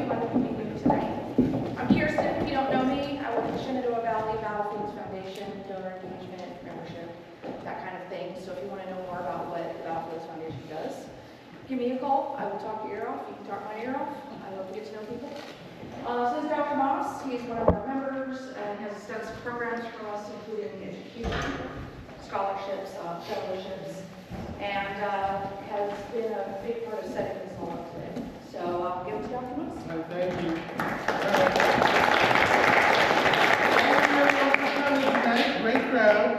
wonderful to be with you tonight. I'm Kirsten. If you don't know me, I work at the Shenandoah Valley Battlefields Foundation, donor engagement, membership, that kind of thing. So if you want to know more about what the Battlefields Foundation does, give me a call. I will talk your ear off. You can talk my ear off. I love to get to know people. So this is Dr. Moss. He's one of our members and has extensive programs for us, including education, scholarships, fellowships, and has been a big part of setting this all up today. So I'll give it to Dr. Moss. Thank you. Thank you everyone for coming tonight. Great crowd.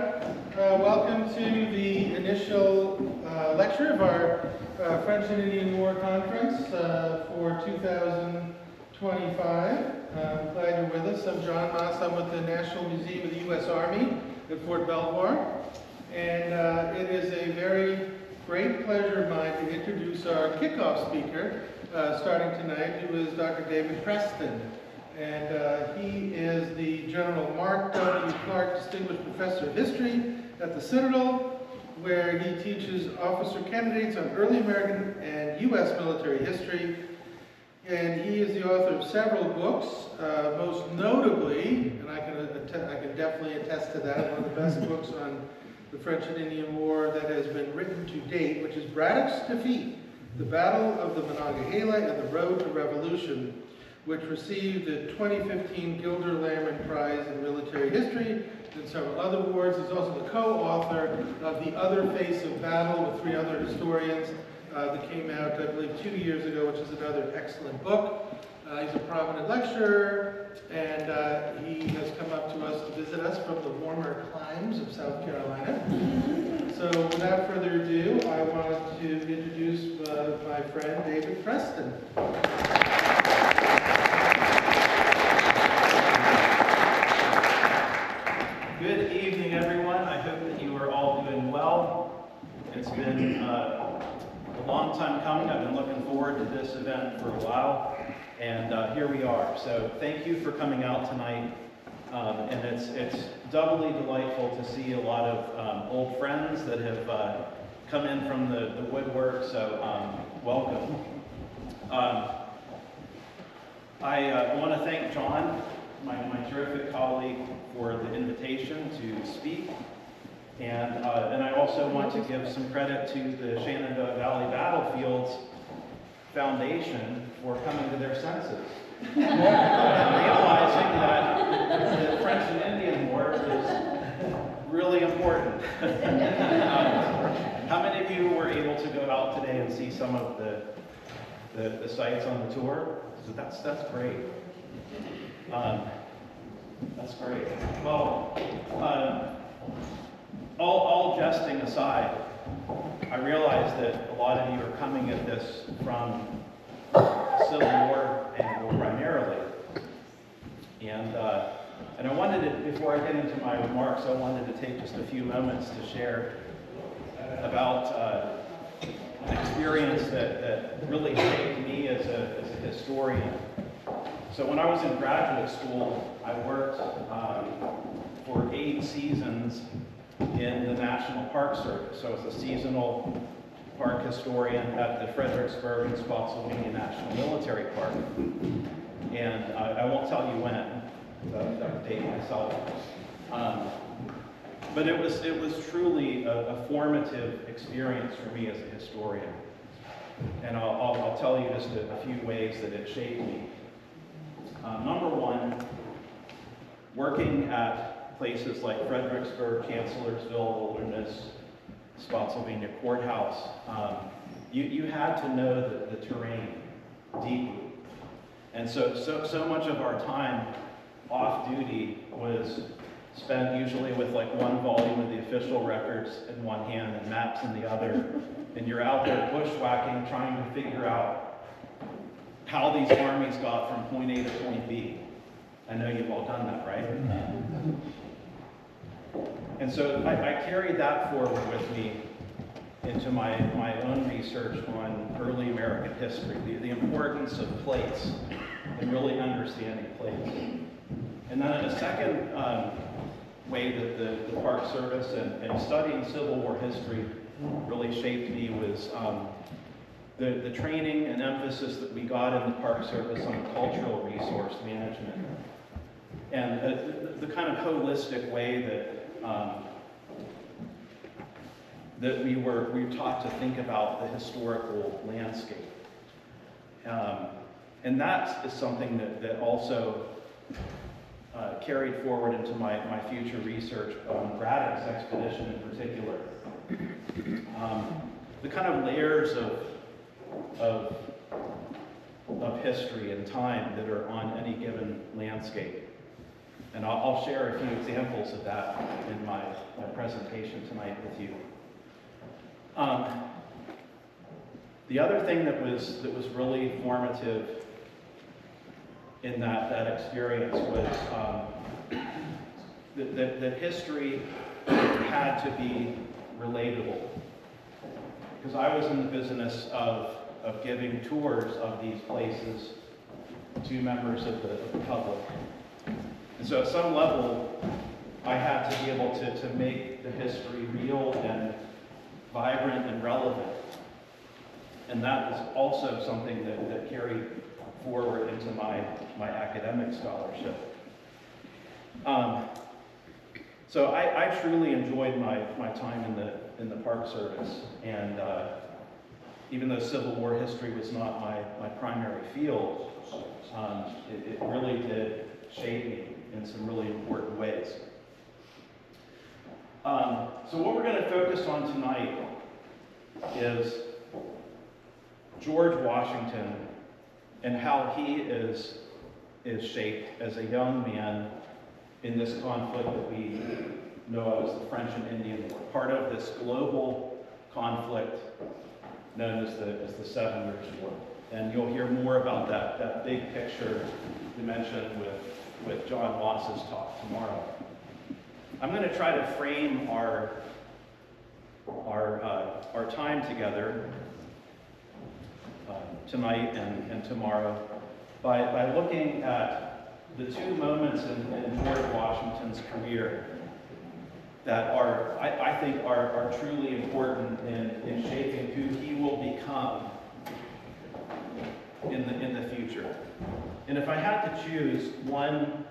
Welcome to the initial lecture of our French and Indian War Conference for 2025. I'm glad you're with us. I'm John Moss. I'm with the National Museum of the U.S. Army at Fort Belvoir. And it is a very great pleasure of mine to introduce our kickoff speaker starting tonight, who is Dr. David Preston. And he is the General Mark W. Clark Distinguished Professor of History at the Citadel, where he teaches officer candidates on early American and U.S. military history. And he is the author of several books, most notably, and I can definitely attest to that, one of the best books on the French and Indian War that has been written to date, which is Braddock's Defeat, the Battle of the Monongahela and the Road to Revolution, which received the 2015 Gilder Lamron Prize in Military History and several other awards. He's also the co-author of The Other Face of Battle with 3 other historians that came out, I believe, 2 years ago, which is another excellent book. He's a prominent lecturer, and he has come up to us to visit us from the warmer climes of South Carolina. So without further ado, I wanted to introduce my friend David Preston. Good evening, everyone. I hope that you are all doing well. It's been a long time coming. I've been looking forward to this event for a while. And here we are. So thank you for coming out tonight. And it's doubly delightful to see a lot of old friends that have come in from the woodwork. So welcome. I want to thank John, my terrific colleague, for the invitation to speak. And I also want to give some credit to the Shenandoah Valley Battlefields Foundation for coming to their senses and realizing that the French and Indian War is really important. How many of you were able to go out today and see some of the sites on the tour? So that's great. That's great. Well, all jesting aside, I realize that a lot of you are coming at this from Civil War and primarily. And I wanted to, before I get into my remarks, I wanted to take just a few moments to share about an experience that really shaped me as a historian. So when I was in graduate school, I worked for 8 seasons in the National Park Service. So I was a seasonal park historian at the Fredericksburg and Spotsylvania National Military Park. And I won't tell you when, that would date myself. But it was truly a formative experience for me as a historian. And I'll tell you just a few ways that it shaped me. Number one, working at places like Fredericksburg, Chancellorsville, Wilderness, Spotsylvania Courthouse, you had to know the terrain deeply. And so much of our time off duty was spent usually with like one volume of the official records in one hand and maps in the other. And you're out there bushwhacking, trying to figure out how these armies got from point A to point B. I know you've all done that, right? And so I carried that forward with me into my own research on early American history, the importance of place and really understanding place. And then a second way that the Park Service and studying Civil War history really shaped me was the training and emphasis that we got in the Park Service on cultural resource management, and the kind of holistic way that we were taught to think about the historical landscape. And that is something that also carried forward into my future research on Braddock's expedition in particular. The kind of layers of history and time that are on any given landscape. And I'll share a few examples of that in my presentation tonight with you. The other thing that was really formative in that experience was that history had to be relatable. Because I was in the business of giving tours of these places to members of the public. And so at some level, I had to be able to make the history real and vibrant and relevant. And that is also something that carried forward into my academic scholarship. So I truly enjoyed my time in the Park Service, and even though Civil War history was not my primary field, it really did shape me in some really important ways. So what we're going to focus on tonight is George Washington and how he is shaped as a young man in this conflict that we know of as the French and Indian War, part of this global conflict known as the 7 Years' War. And you'll hear more about that big picture dimension with John Moss's talk tomorrow. I'm going to try to frame our time together tonight and tomorrow by looking at the two moments in George Washington's career that I think are truly important in shaping who he will become in the future. And if I had to choose one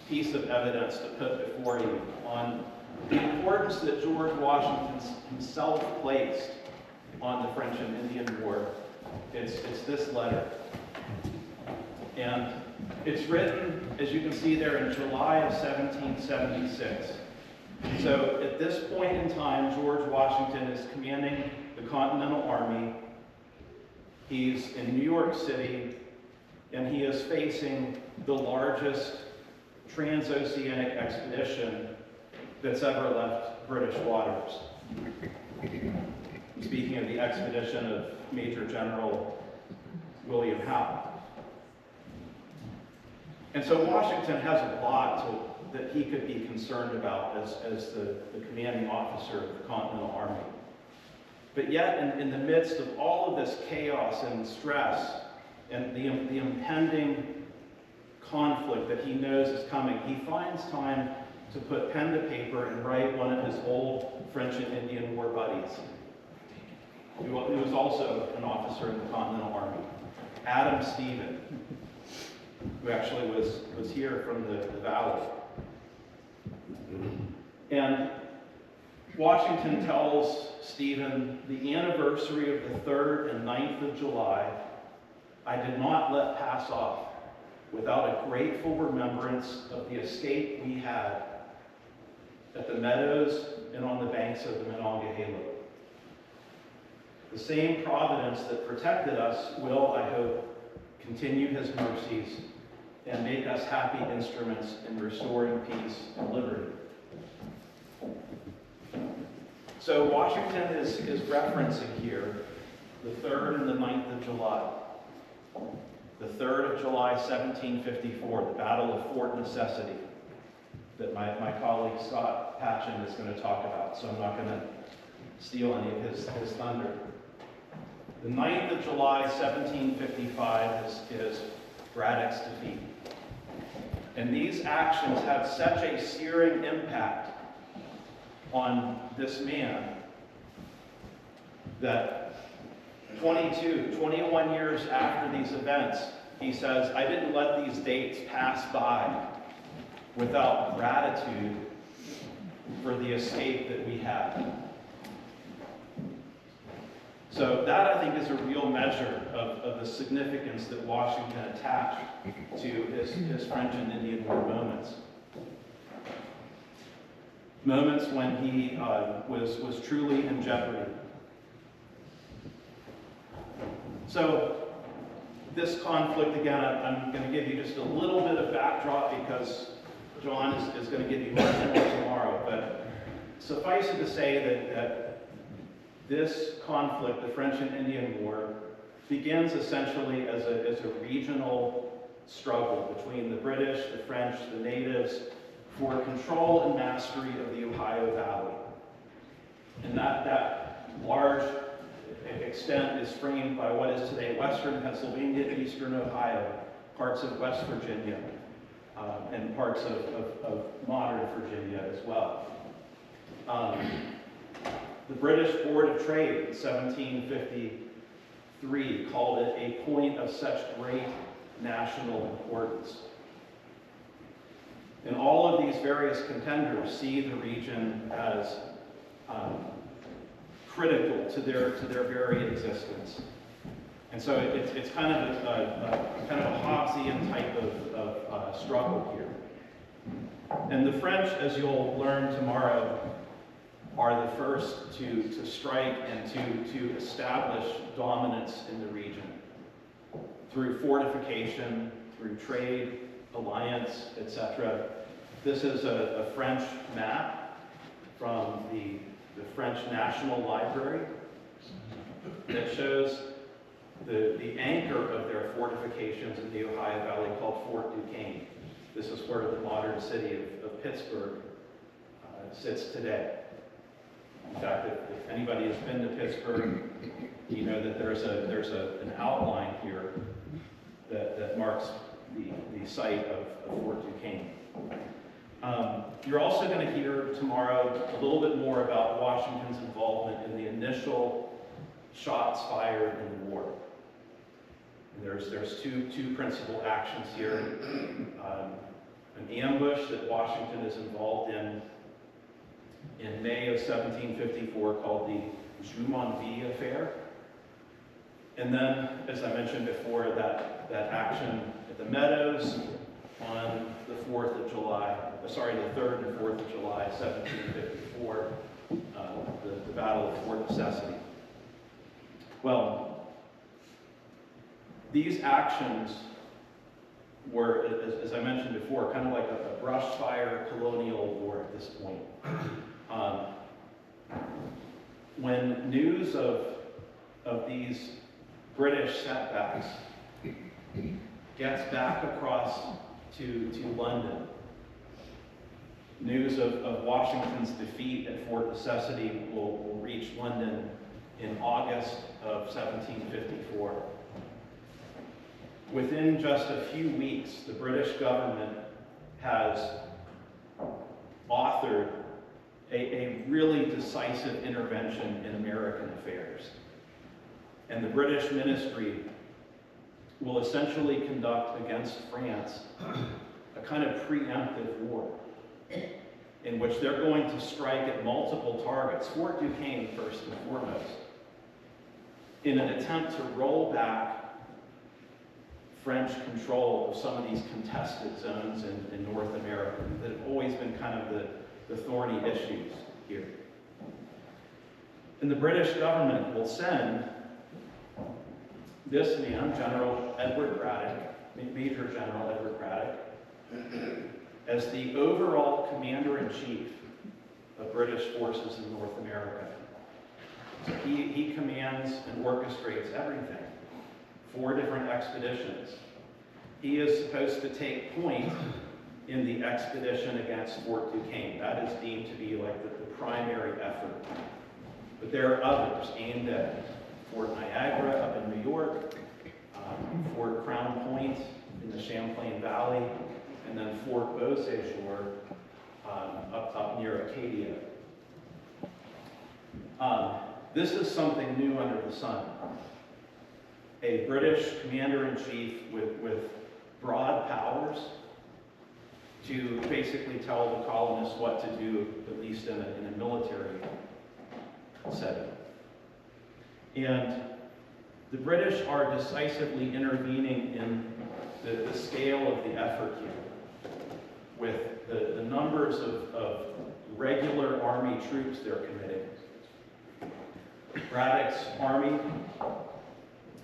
piece of evidence to put before you on the importance that George Washington himself placed on the French and Indian War, it's this letter. And it's written, as you can see there, in July of 1776. So at this point in time, George Washington is commanding the Continental Army. He's in New York City, and he is facing the largest transoceanic expedition that's ever left British waters. Speaking of the expedition of Major General William Howe. And so Washington has a lot that he could be concerned about as the commanding officer of the Continental Army. But yet, in the midst of all of this chaos and stress and the impending conflict that he knows is coming, he finds time to put pen to paper and write one of his old French and Indian War buddies, who was also an officer in the Continental Army, Adam Stephen, who actually was here from the Valley. And Washington tells Stephen, the anniversary of the 3rd and 9th of July, I did not let pass off without a grateful remembrance of the escape we had at the meadows and on the banks of the Monongahela. The same providence that protected us will, I hope, continue his mercies and make us happy instruments in restoring peace and liberty. So Washington is referencing here the 3rd and the 9th of July. The 3rd of July, 1754, the Battle of Fort Necessity, that my colleague Scott Patchen is going to talk about, so I'm not going to steal any of his thunder. The 9th of July, 1755 is Braddock's defeat. And these actions have such a searing impact on this man that 21 years after these events, he says, I didn't let these dates pass by without gratitude for the escape that we had. So that, I think, is a real measure of the significance that Washington attached to his French and Indian War moments. Moments when he was truly in jeopardy. So this conflict, again, I'm going to give you just a little bit of backdrop because John is going to give you much more tomorrow. But suffice it to say that this conflict, the French and Indian War, begins essentially as a regional struggle between the British, the French, the natives, for control and mastery of the Ohio Valley. And that large extent is framed by what is today western Pennsylvania, eastern Ohio, parts of West Virginia, and parts of modern Virginia as well. The British Board of Trade in 1753 called it a point of such great national importance. And all of these various contenders see the region as critical to their very existence. And so it's kind of a Hobbesian type of struggle here. And the French, as you'll learn tomorrow, are the first to strike and to establish dominance in the region through fortification, through trade, alliance, etc. This is a French map from the French National Library that shows the anchor of their fortifications in the Ohio Valley called Fort Duquesne. This is where the modern city of Pittsburgh sits today. In fact, if anybody has been to Pittsburgh, you know that there's an outline here that marks the site of Fort Duquesne. You're also going to hear tomorrow a little bit more about Washington's involvement in the initial shots fired in the war. And there's two principal actions here. An ambush that Washington is involved in May of 1754 called the Jumonville Affair. And then, as I mentioned before, that action at the Meadows on the 3rd and 4th of July, 1754, the Battle of Fort Necessity. Well, these actions were, as I mentioned before, kind of like a brush fire colonial war at this point. When news of these British setbacks gets back across to London, news of Washington's defeat at Fort Necessity will reach London in August of 1754. Within just a few weeks, the British government has authored a really decisive intervention in American affairs. And the British ministry will essentially conduct against France a kind of preemptive war in which they're going to strike at multiple targets, Fort Duquesne first and foremost, in an attempt to roll back French control of some of these contested zones in North America that have always been kind of the thorny issues here. And the British government will send this man, General Edward Braddock, Major General Edward Braddock, as the overall commander-in-chief of British forces in North America. So he commands and orchestrates everything. 4 different expeditions. He is supposed to take point in the expedition against Fort Duquesne. That is deemed to be like the primary effort. But there are others aimed at Fort Niagara up in New York, Fort Crown Point in the Champlain Valley, and then Fort Beauséjour up near Acadia. This is something new under the sun. A British commander-in-chief with broad powers to basically tell the colonists what to do, at least in a military setting. And the British are decisively intervening in the scale of the effort here, with the numbers of regular army troops they're committing. Braddock's army,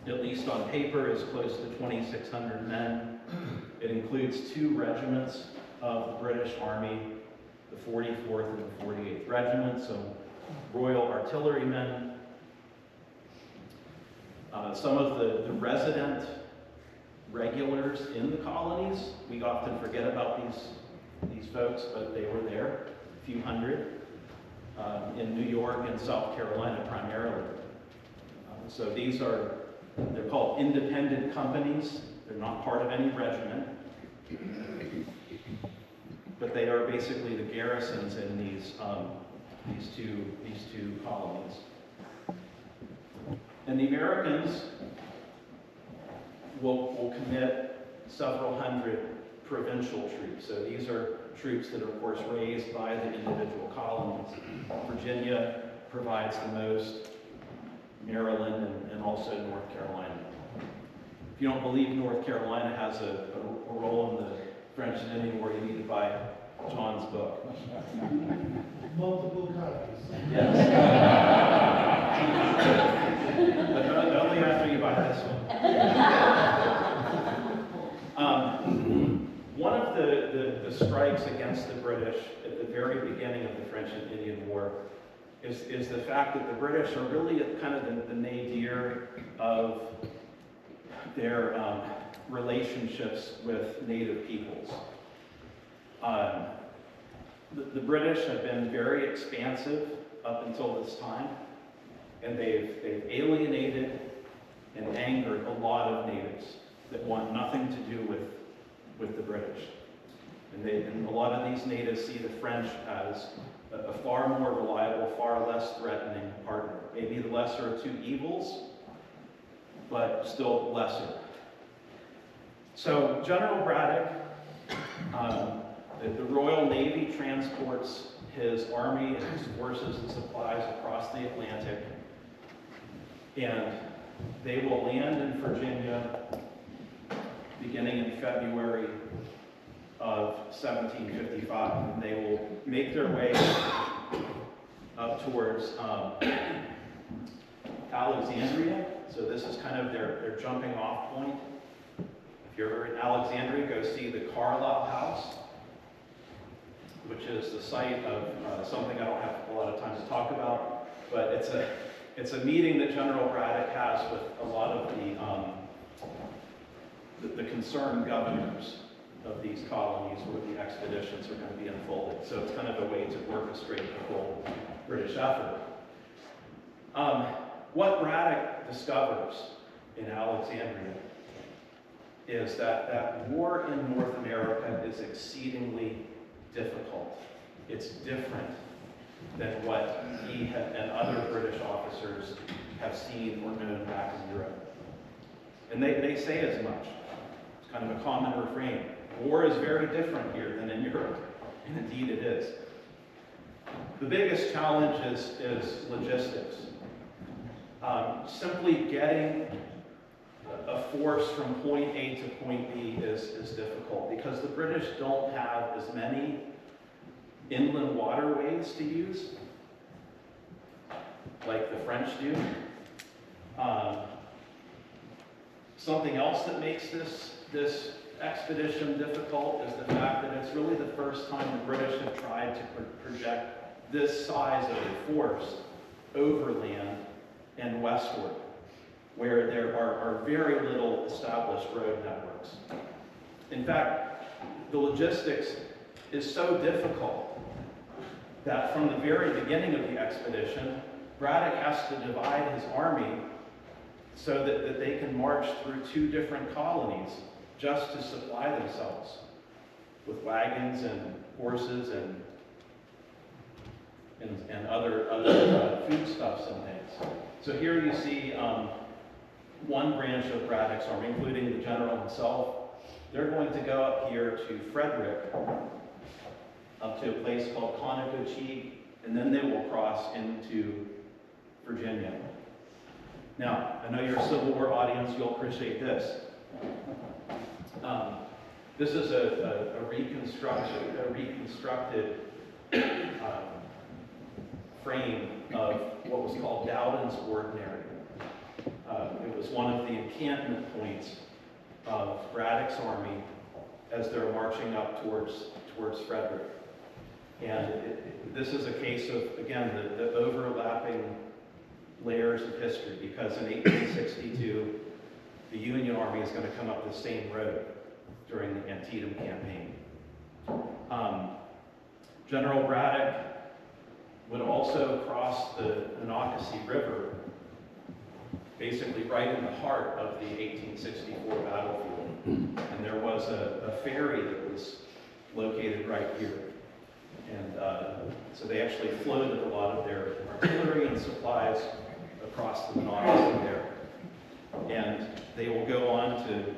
at least on paper, is close to 2,600 men. It includes 2 regiments of the British Army, the 44th and the 48th Regiment, so Royal Artillerymen. Some of the resident regulars in the colonies, we often forget about these folks, but they were there, a few hundred, in New York and South Carolina primarily. So they're called independent companies. They're not part of any regiment, but they are basically the garrisons in these two colonies. And the Americans will commit several hundred provincial troops. So these are troops that are, of course, raised by the individual colonies. Virginia provides the most, Maryland, and also North Carolina. If you don't believe North Carolina has a role in the French and Indian War, you need to buy John's book. Multiple copies. Yes. But only after you buy this one. One of the strikes against the British at the very beginning of the French and Indian War is the fact that the British are really kind of the nadir of their relationships with native peoples. The British have been very expansive up until this time, and they've alienated and angered a lot of natives that want nothing to do with the British. And a lot of these natives see the French as a far more reliable, far less threatening partner. Maybe the lesser of two evils, but still lesser. So General Braddock, the Royal Navy transports his army and his forces and supplies across the Atlantic, and they will land in Virginia beginning in February of 1755, and they will make their way up towards Alexandria. So this is kind of their jumping off point. If you're ever in Alexandria, go see the Carlisle House, which is the site of something I don't have a lot of time to talk about, but it's a meeting that General Braddock has with a lot of the concerned governors of these colonies where the expeditions are going to be unfolded. So it's kind of a way to orchestrate the whole British effort. What Braddock discovers in Alexandria is that war in North America is exceedingly difficult. It's different than what he and other British officers have seen or known back in Europe. And they say as much. It's kind of a common refrain. War is very different here than in Europe, and indeed it is. The biggest challenge is logistics. Simply getting a force from point A to point B is difficult because the British don't have as many inland waterways to use like the French do. Something else that makes this expedition difficult is the fact that it's really the first time the British have tried to project this size of a force overland and westward, where there are very little established road networks. In fact, the logistics is so difficult that from the very beginning of the expedition, Braddock has to divide his army so that they can march through two different colonies just to supply themselves with wagons and horses and other foodstuffs and things. is. So here you see one branch of Braddock's army, including the general himself. They're going to go up here to Frederick, up to a place called Conococheague, and then they will cross into Virginia. Now, I know you're a Civil War audience, you'll appreciate this. This is a reconstructed frame of what was called Dowden's Ordinary. It was one of the encampment points of Braddock's army as they're marching up towards Frederick. And this is a case of, again, the overlapping layers of history, because in 1862, the Union Army is going to come up the same road during the Antietam campaign. General Braddock would also cross the Monocacy River, basically right in the heart of the 1864 battlefield. And there was a ferry that was located right here. And so they actually floated a lot of their artillery and supplies across the Monocacy there. And they will go on to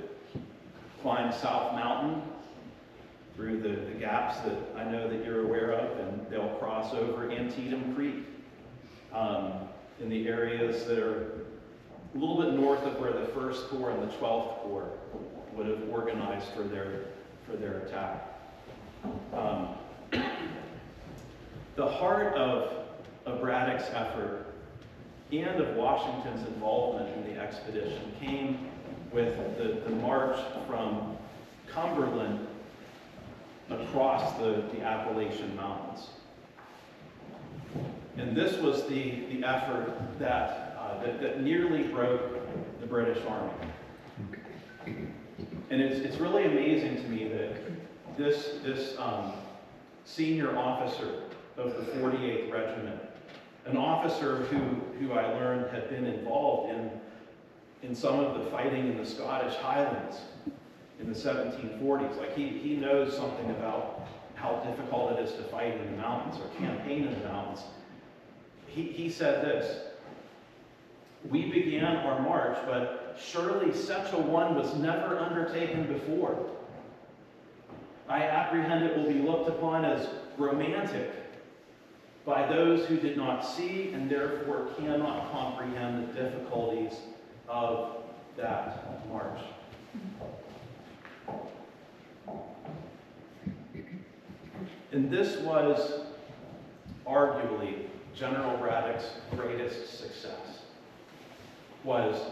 climb South Mountain through the gaps that I know that you're aware of, and they'll cross over Antietam Creek in the areas that are a little bit north of where the 1st Corps and the 12th Corps would have organized for their attack. The heart of Braddock's effort and of Washington's involvement in the expedition came with the march from Cumberland across the Appalachian Mountains. And this was the effort that nearly broke the British Army. And it's really amazing to me that this senior officer of the 48th Regiment, an officer who I learned had been involved in some of the fighting in the Scottish Highlands in the 1740s. Like he knows something about how difficult it is to fight in the mountains or campaign in the mountains. He said this: "We began our march, but surely such a one was never undertaken before. I apprehend it will be looked upon as romantic by those who did not see and therefore cannot comprehend the difficulties of that march." And this was arguably General Braddock's greatest success, was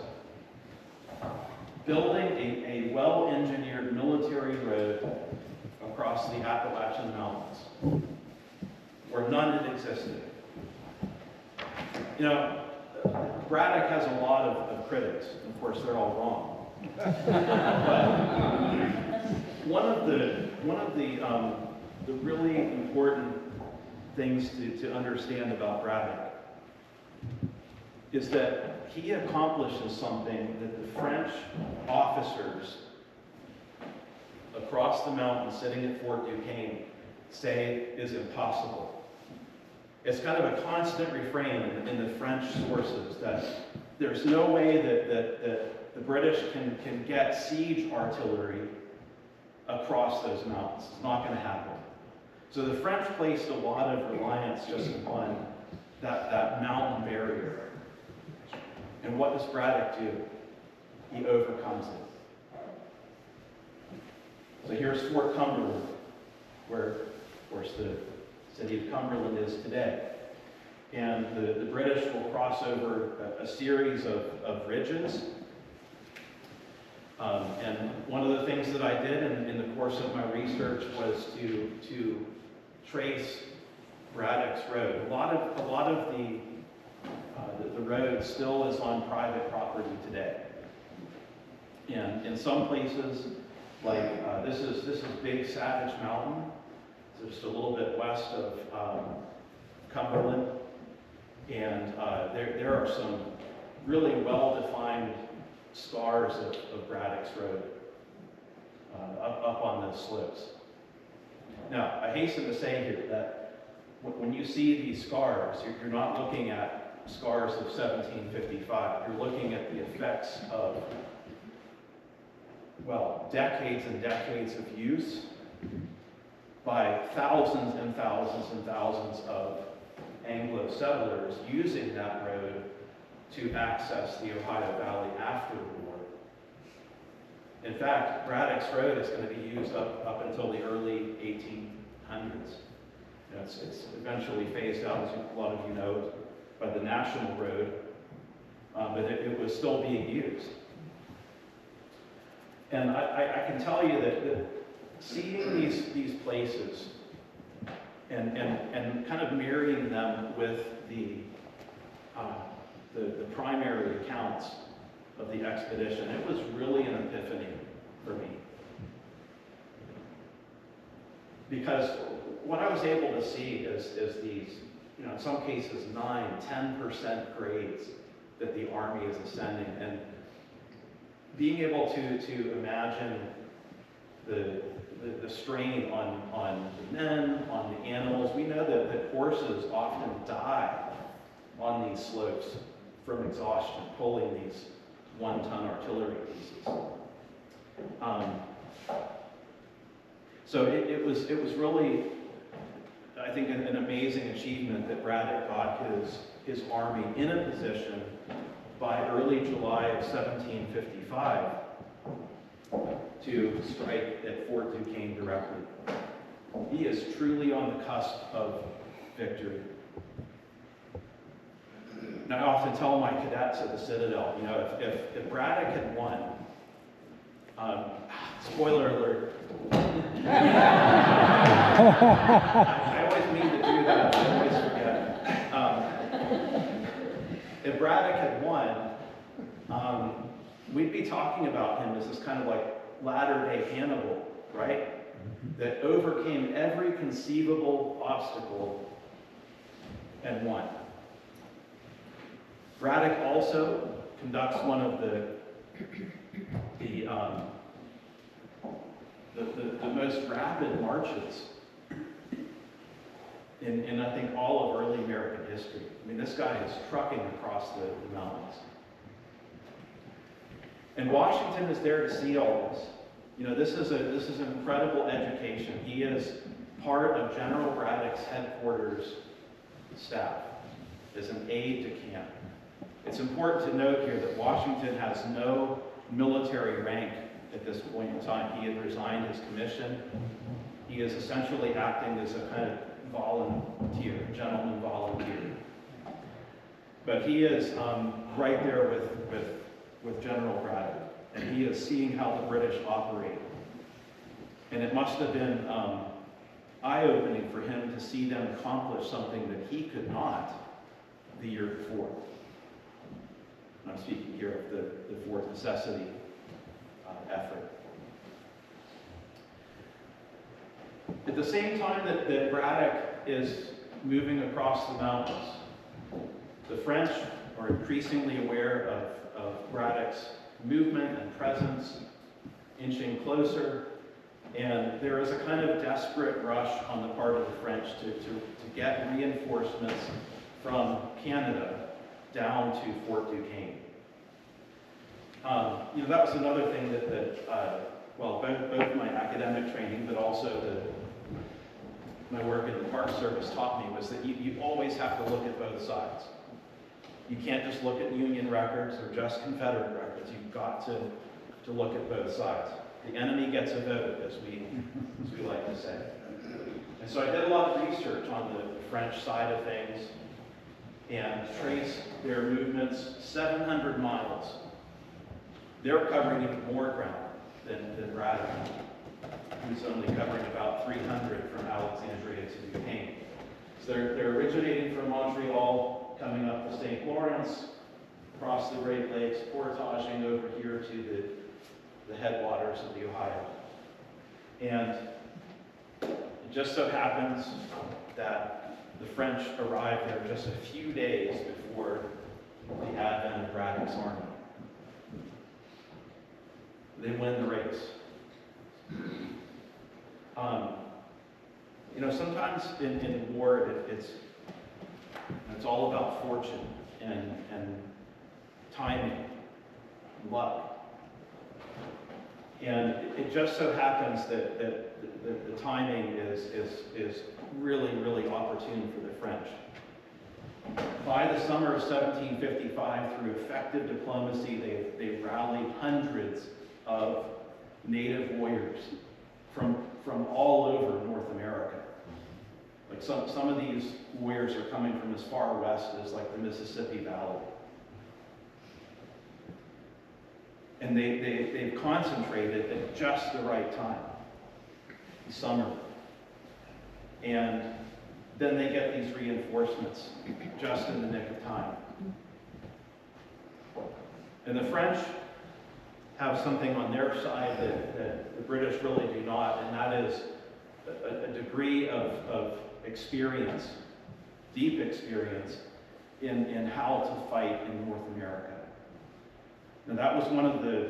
building a well-engineered military road across the Appalachian Mountains, where none had existed. You know, Braddock has a lot of critics. Of course, they're all wrong. But one of the really important things to understand about Braddock is that he accomplishes something that the French officers across the mountain sitting at Fort Duquesne say is impossible. It's kind of a constant refrain in the French sources that there's no way that the British can get siege artillery across those mountains. It's not going to happen. So the French placed a lot of reliance just upon that mountain barrier. And what does Braddock do? He overcomes it. So here's Fort Cumberland, where, of course, the city of Cumberland is today. And the British will cross over a series of ridges. And one of the things that I did in the course of my research was to trace Braddock's road. A lot of the road still is on private property today. And in some places, like this is Big Savage Mountain, so just a little bit west of Cumberland, and there are some really well-defined scars of Braddock's road up on those slopes. Now, I hasten to say here that when you see these scars, you're not looking at scars of 1755. You're looking at the effects of, well, decades and decades of use by thousands and thousands and thousands of Anglo settlers using that road to access the Ohio Valley after the war. In fact, Braddock's Road is going to be used up until the early 1800s. You know, it's eventually phased out, as a lot of you know, by the National Road, but it was still being used. And I can tell you that seeing these places and kind of marrying them with the primary accounts of the expedition, it was really an epiphany for me. Because what I was able to see is these, you know, in some cases 9–10% grades that the Army is ascending, and being able to imagine the strain on the men, on the animals. We know that horses often die on these slopes from exhaustion, pulling these 1-ton artillery pieces. So it was really, I think, an amazing achievement that Braddock got his army in a position by early July of 1755 to strike at Fort Duquesne directly. He is truly on the cusp of victory. And I often tell my cadets at the Citadel, you know, if Braddock had won, spoiler alert, I always mean to do that, I always forget. If Braddock had won, we'd be talking about him as this kind of like latter-day Hannibal, right? That overcame every conceivable obstacle and won. Braddock also conducts one of the most rapid marches in I think all of early American history. I mean, this guy is trucking across the mountains. And Washington is there to see all this. You know, this is an incredible education. He is part of General Braddock's headquarters staff as an aide to camp. It's important to note here that Washington has no military rank at this point in time. He had resigned his commission. He is essentially acting as a kind of volunteer, gentleman volunteer. But he is right there with General Braddock, and he is seeing how the British operate. And it must have been eye-opening for him to see them accomplish something that he could not the year before. I'm speaking here of the fourth necessity effort. At the same time that Braddock is moving across the mountains, the French are increasingly aware of Braddock's movement and presence, inching closer, and there is a kind of desperate rush on the part of the French to get reinforcements from Canada down to Fort Duquesne. You know, that was another thing that well, both my academic training, but also my work in the Park Service taught me, was that you always have to look at both sides. You can't just look at Union records or just Confederate records. You've got to look at both sides. The enemy gets a vote, as we like to say. And so I did a lot of research on the French side of things and traced their movements 700 miles. They're covering even more ground than Braddock, who's only covering about 300 from Alexandria to Duquesne. So they're originating from Montreal, coming up the St. Lawrence, across the Great Lakes, portaging over here to the headwaters of the Ohio. And it just so happens that the French arrived there just a few days before the advent of Braddock's army. They win the race. You know, sometimes in war, it's all about fortune. and timing, luck. And it just so happens that the timing is really, really opportune for the French. By the summer of 1755, through effective diplomacy, they rallied hundreds of native warriors from all over North America. Like some of these warriors are coming from as far west as like the Mississippi Valley. And they've concentrated at just the right time, summer. And then they get these reinforcements just in the nick of time. And the French have something on their side that the British really do not, and that is a degree of experience, deep experience, in how to fight in North America. Now that was one of the,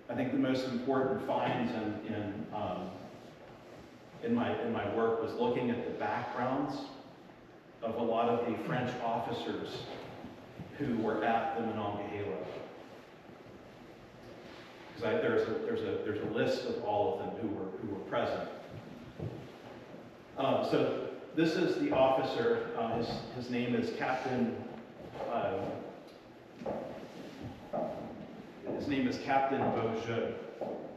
I think, the most important finds in my work, was looking at the backgrounds of a lot of the French officers who were at the Monongahela. Because there's a list of all of them who were present. So this is the officer. His name is Captain. His name is Captain Beaujeu.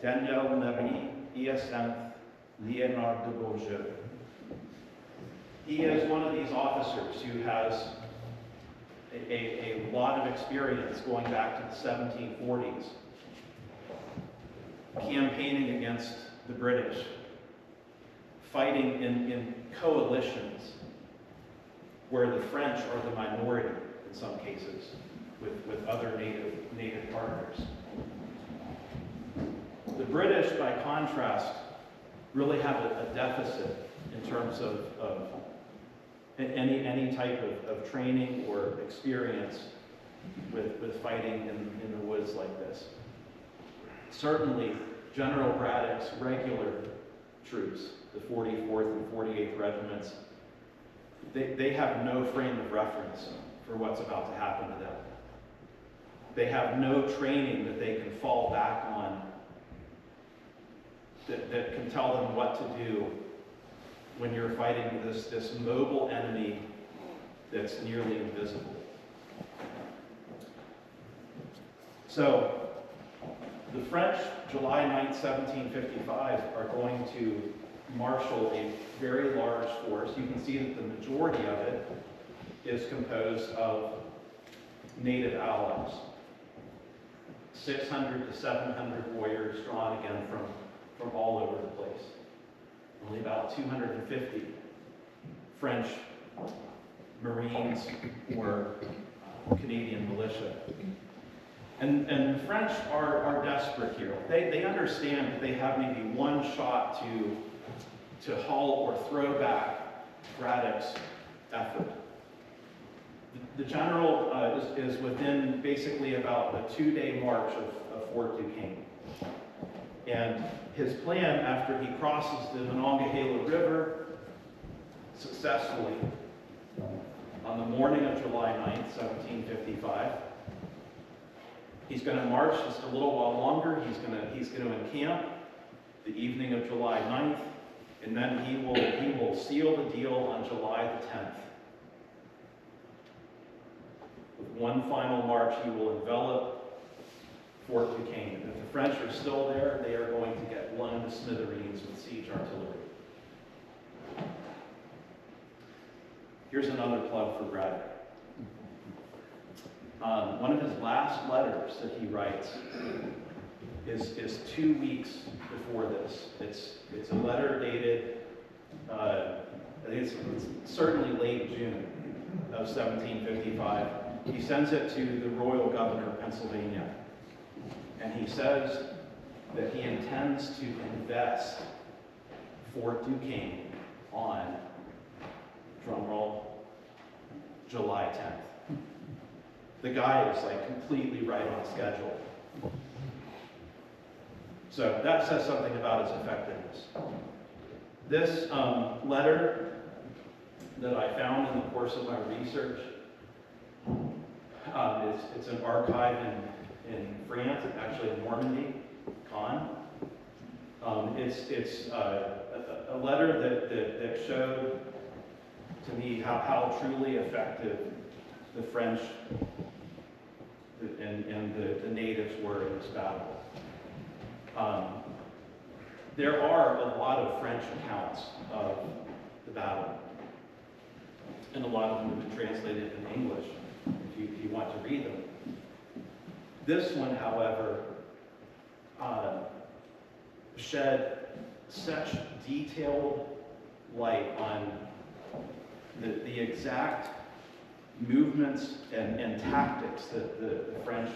Daniel Marie Hyacinthe Léonard de Beaujeu. He is one of these officers who has a lot of experience going back to the 1740s, campaigning against the British, fighting in coalitions where the French are the minority in some cases, with other native partners. The British, by contrast, really have a deficit in terms of any type of training or experience with fighting in the woods like this. Certainly, General Braddock's regular troops, the 44th and 48th regiments, they have no frame of reference for what's about to happen to them. They have no training that they can fall back on that can tell them what to do when you're fighting this mobile enemy that's nearly invisible. So, the French, July 9th, 1755, are going to marshal a very large force. You can see that the majority of it is composed of native allies. 600 to 700 warriors drawn again from all over the place. Only about 250 French Marines or Canadian militia. And the French are desperate here. They understand that they have maybe one shot to halt or throw back Braddock's effort. The general is within basically about a 2-day march of Fort Duquesne. And his plan, after he crosses the Monongahela River successfully on the morning of July 9th, 1755, he's going to march just a little while longer. He's going to encamp the evening of July 9th, and then he will seal the deal on July the 10th. With one final march, he will envelop Fort Duquesne. And if the French are still there, they are going to get blown to smithereens with siege artillery. Here's another plug for Braddock. One of his last letters that he writes is 2 weeks before this. It's a letter dated, I think it's certainly late June of 1755. He sends it to the royal governor of Pennsylvania. And he says that he intends to invest Fort Duquesne on, drumroll, July 10th. The guy is like completely right on schedule. So that says something about its effectiveness. This letter that I found in the course of my research It's an archive in France, actually in Normandy, Caen. It's a letter that showed to me how truly effective the French and the natives were in this battle. There are a lot of French accounts of the battle, and a lot of them have been translated in English if you want to read them. This one, however, shed such detailed light on the exact movements and tactics that the French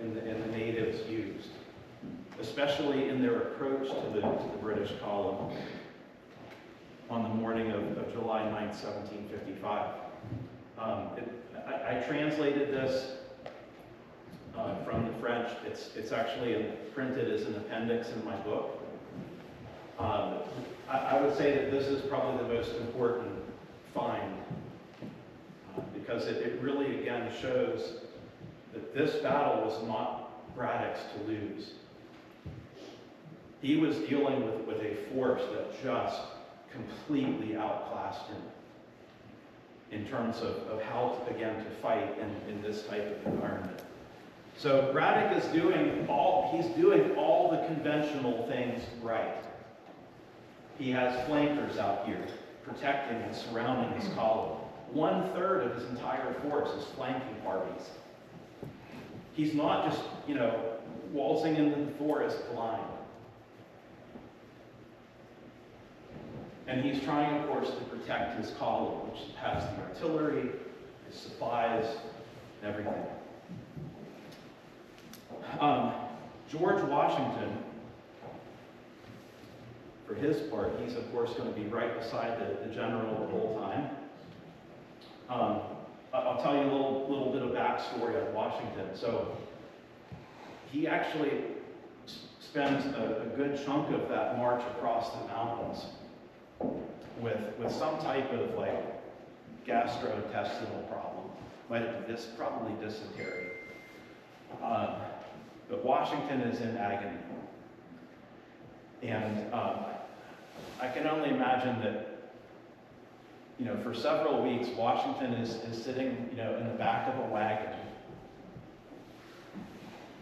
and the natives used, especially in their approach to the British column on the morning of July 9th, 1755. I translated this from the French. It's actually printed as an appendix in my book. I would say that this is probably the most important find because it really, again, shows that this battle was not Braddock's to lose. He was dealing with a force that just completely outclassed him in terms of how, again, to fight in this type of environment. So Braddock is doing all the conventional things right. He has flankers out here protecting and surrounding his column. 1/3 of his entire force is flanking parties. He's not just, waltzing into the forest blind. And he's trying, of course, to protect his column, which has the artillery, his supplies, and everything. George Washington, for his part, he's of course going to be right beside the general the whole time. I'll tell you a little bit of backstory on Washington. So he actually spends a good chunk of that march across the mountains with some type of gastrointestinal problem. Might have been probably dysentery. But Washington is in agony. And I can only imagine that, for several weeks, Washington is sitting, in the back of a wagon.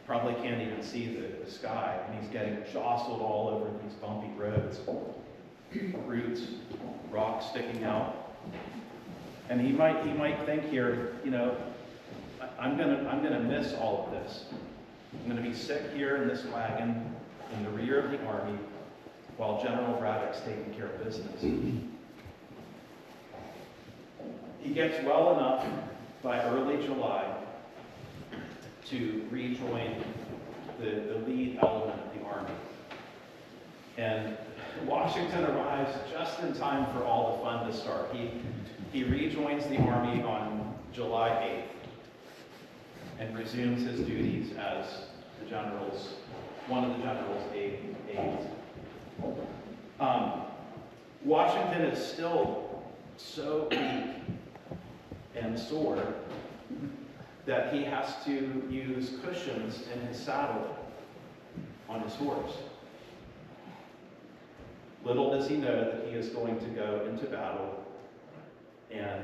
Probably can't even see the sky, and he's getting jostled all over these bumpy roads. Roots, rocks sticking out. And he might think here, I'm gonna miss all of this. I'm gonna be sick here in this wagon in the rear of the army while General Braddock's taking care of business. He gets well enough by early July to rejoin the lead element of the army. And Washington arrives just in time for all the fun to start. He rejoins the army on July 8th and resumes his duties as one of the general's aides. Washington is still so weak and sore that he has to use cushions in his saddle on his horse. Little does he know that he is going to go into battle and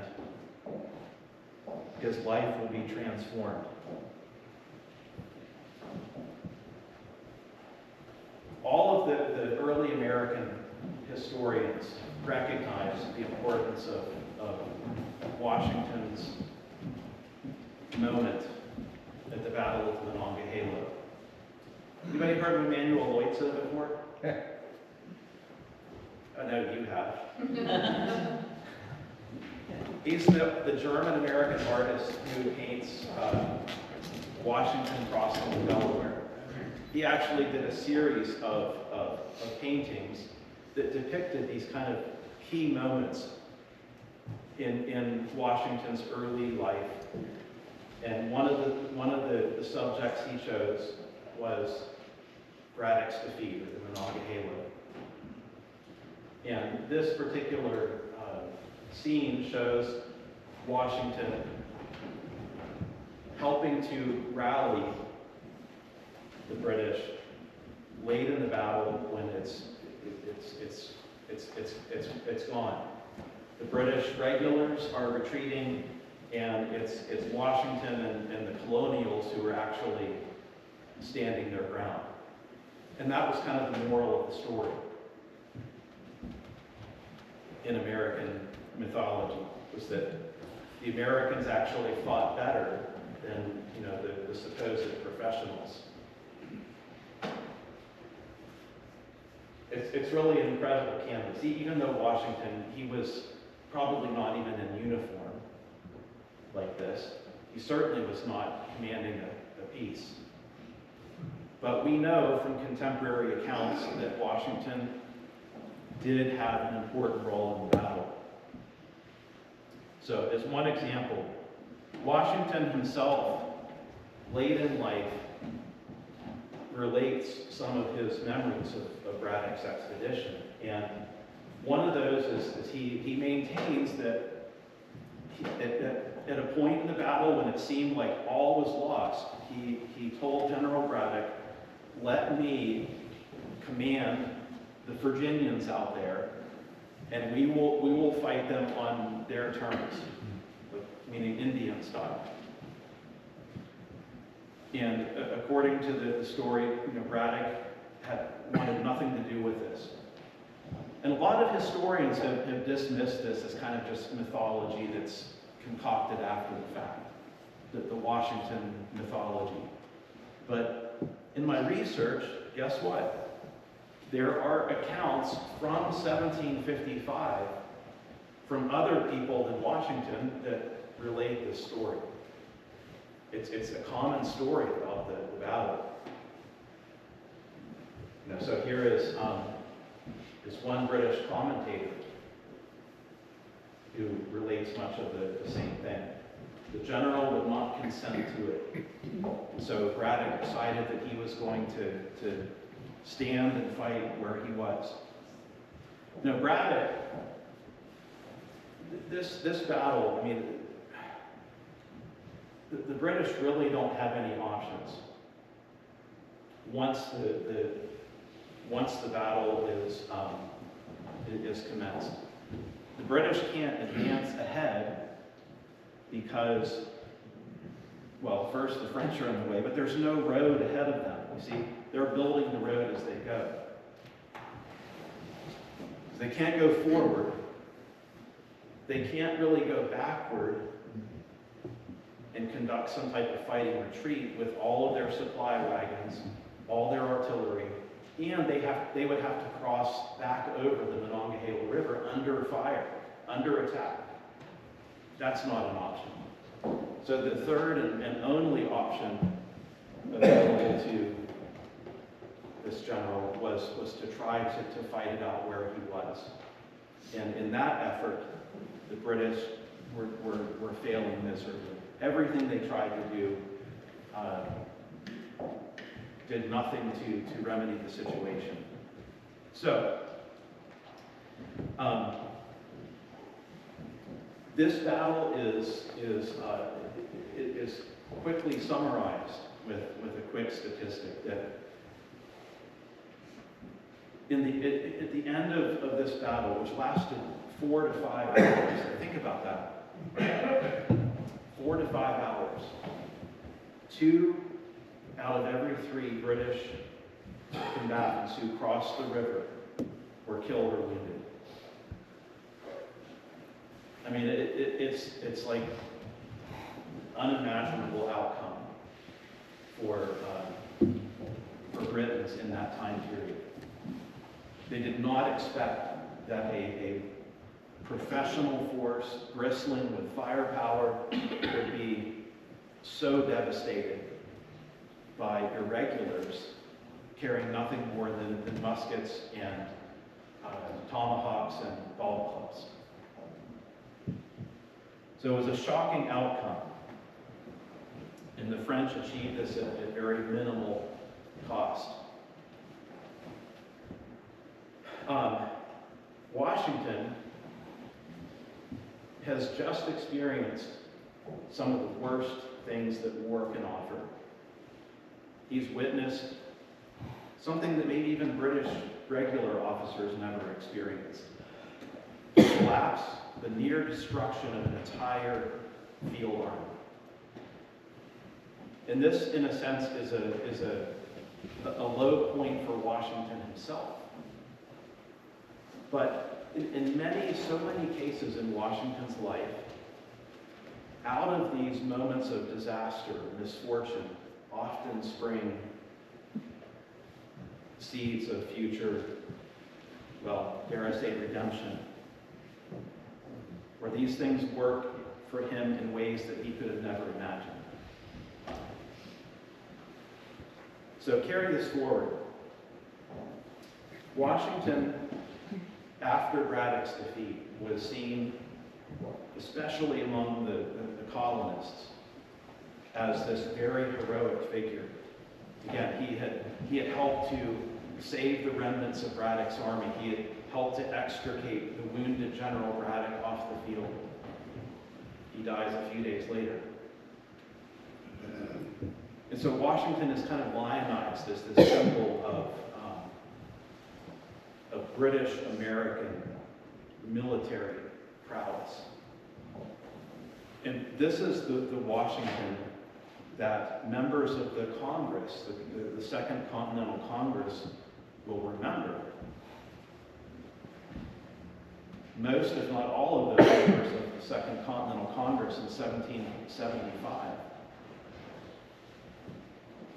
his life will be transformed. All of the early American historians recognize the importance of Washington's moment at the Battle of the Monongahela. Anybody heard of Emanuel Leutze before? I know you have. He's the German-American artist who paints Washington crossing the Delaware. He actually did a series of paintings that depicted these kind of key moments in Washington's early life. And one of the subjects he chose was Braddock's defeat at the Monongahela. And this particular scene shows Washington helping to rally the British late in the battle when it's gone. The British regulars are retreating, and it's Washington and the colonials who are actually standing their ground. And that was kind of the moral of the story in American mythology, was that the Americans actually fought better than, you know, the supposed professionals. It's really an incredible canvas. Even though Washington, he was probably not even in uniform like this, he certainly was not commanding a piece. But we know from contemporary accounts that Washington did have an important role in the battle. So as one example, Washington himself, late in life, relates some of his memories of Braddock's expedition. And one of those is he maintains that at a point in the battle when it seemed like all was lost, he told General Braddock, "Let me command the Virginians out there, and we will fight them on their terms," meaning Indian style. And according to the story, you know, Braddock wanted nothing to do with this. And a lot of historians have dismissed this as kind of just mythology that's concocted after the fact, the Washington mythology. But in my research, guess what? There are accounts from 1755 from other people than Washington that relate this story. It's a common story about the battle. You know, so here is one British commentator who relates much of the same thing. The general would not consent to it. So Braddock decided that he was going to stand and fight where he was. Now Braddock, this battle, I mean, the British really don't have any options. Once the battle is commenced, the British can't advance ahead because, well, first the French are in the way, but there's no road ahead of them. You see, they're building the road as they go. They can't go forward. They can't really go backward and conduct some type of fighting retreat with all of their supply wagons, all their artillery, and they would have to cross back over the Monongahela River under fire, under attack. That's not an option. So the third and only option available to this general was to try to fight it out where he was. And in that effort, the British were failing miserably. Everything they tried to do did nothing to remedy the situation. So, this battle is quickly summarized with a quick statistic that at the end of this battle, which lasted 4 to 5 hours, think about that. 4 to 5 hours. 2 out of every 3 British combatants who crossed the river were killed or wounded. I mean, it's like unimaginable outcome for Britons in that time period. They did not expect that a professional force bristling with firepower would be so devastated by irregulars carrying nothing more than muskets and tomahawks and ball clubs. So it was a shocking outcome, and the French achieved this at very minimal cost. Washington has just experienced some of the worst things that war can offer. He's witnessed something that maybe even British regular officers never experienced. The collapse, the near destruction of an entire field army. And this, in a sense, is a low point for Washington himself. But in so many cases in Washington's life, out of these moments of disaster, misfortune, often spring seeds of future, well, dare I say, redemption, where these things work for him in ways that he could have never imagined. So carry this forward. Washington, after Braddock's defeat, was seen, especially among the colonists, as this very heroic figure. Again, he had helped to save the remnants of Braddock's army. He had helped to extricate the wounded General Braddock off the field. He dies a few days later. And so Washington is kind of lionized as this symbol of British American military prowess. And this is the Washington that members of the Congress, the Second Continental Congress, will remember. Most, if not all, of those members of the Second Continental Congress in 1775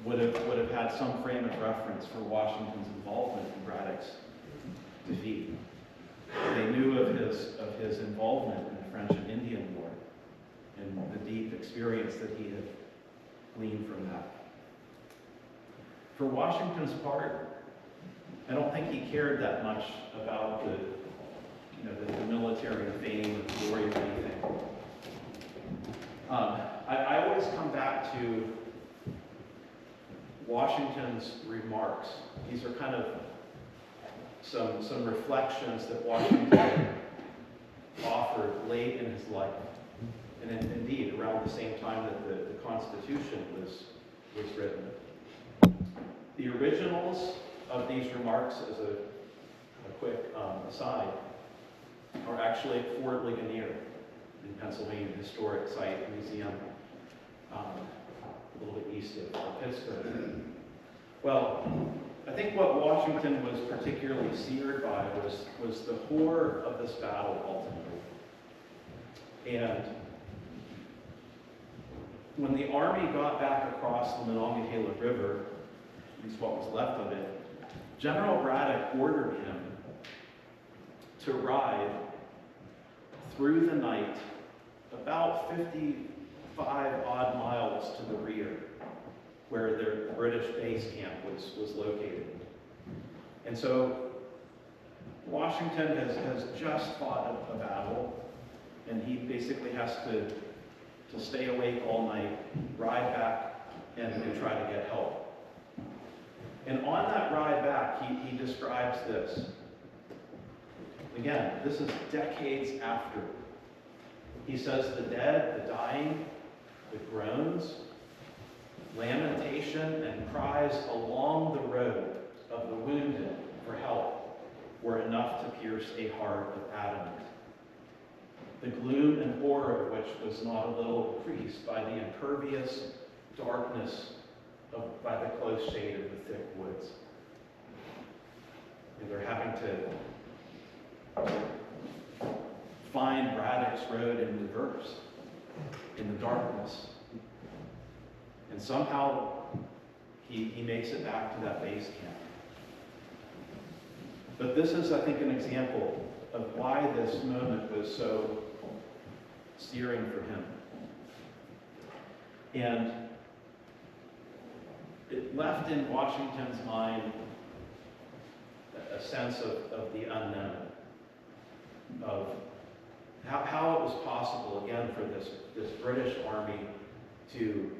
would have had some frame of reference for Washington's involvement in Braddock's defeat. They knew of his involvement in the French and Indian War and the deep experience that he had gleaned from that. For Washington's part, I don't think he cared that much about the military fame or glory or anything. I always come back to Washington's remarks. These are kind of some reflections that Washington offered late in his life. And indeed, around the same time that the Constitution was written. The originals of these remarks, as a quick aside, are actually at Fort Ligonier in Pennsylvania, historic site, museum, a little bit east of Pittsburgh. Well, I think what Washington was particularly seared by was the horror of this battle ultimately. And when the army got back across the Monongahela River, at least what was left of it, General Braddock ordered him to ride through the night about 55 odd miles to the rear, where their British base camp was located. And so Washington has just fought a battle, and he basically has to stay awake all night, ride back, and try to get help. And on that ride back, he describes this. Again, this is decades after. He says the dead, the dying, the groans, lamentation, and cries along the road of the wounded for help were enough to pierce a heart of adamant. The gloom and horror of which was not a little increased by the impervious darkness by the close shade of the thick woods. And they're having to find Braddock's road in reverse, in the darkness. And somehow he makes it back to that base camp. But this is, I think, an example of why this moment was so searing for him. And it left in Washington's mind a sense of the unknown, of how it was possible, again, for this British army to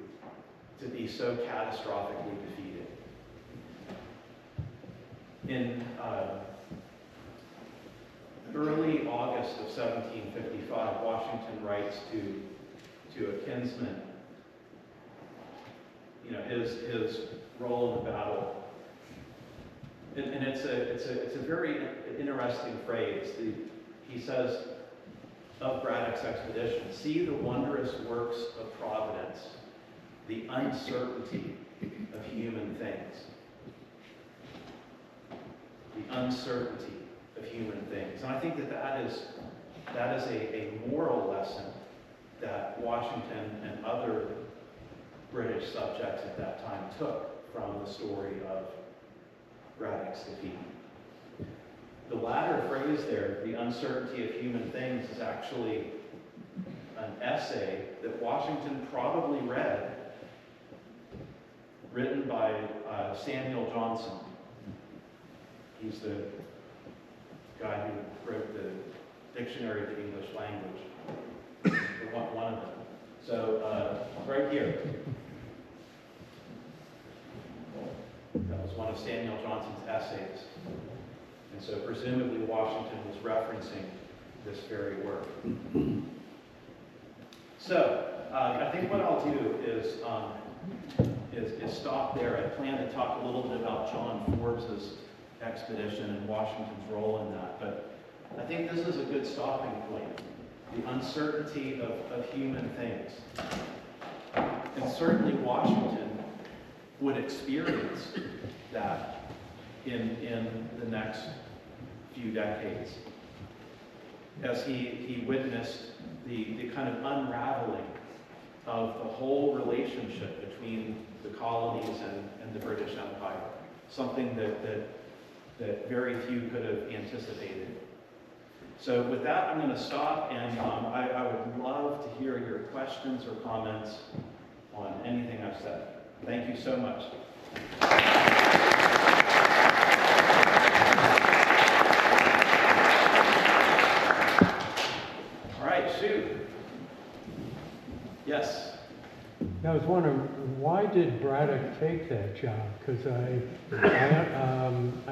be so catastrophically defeated. In early August of 1755, Washington writes to a kinsman his role in the battle. And it's a very interesting phrase. He says of Braddock's expedition, "See the wondrous works of providence, the uncertainty of human things." The uncertainty of human things. And I think that is a moral lesson that Washington and other British subjects at that time took from the story of Braddock's defeat. The latter phrase there, the uncertainty of human things, is actually an essay that Washington probably read, written by Samuel Johnson. He's the guy who wrote the Dictionary of the English Language, one of them. So right here, that was one of Samuel Johnson's essays. And so presumably Washington was referencing this very work. So I think what I'll do is stop there. I plan to talk a little bit about John Forbes' expedition and Washington's role in that. But I think this is a good stopping point. The uncertainty of human things. And certainly Washington would experience that in the next few decades as he witnessed the kind of unraveling of the whole relationship between the colonies and the British Empire, something that very few could have anticipated. So with that, I'm going to stop, and I would love to hear your questions or comments on anything I've said. Thank you so much. All right, shoot. Yes. I was wondering, why did Braddock take that job? Because I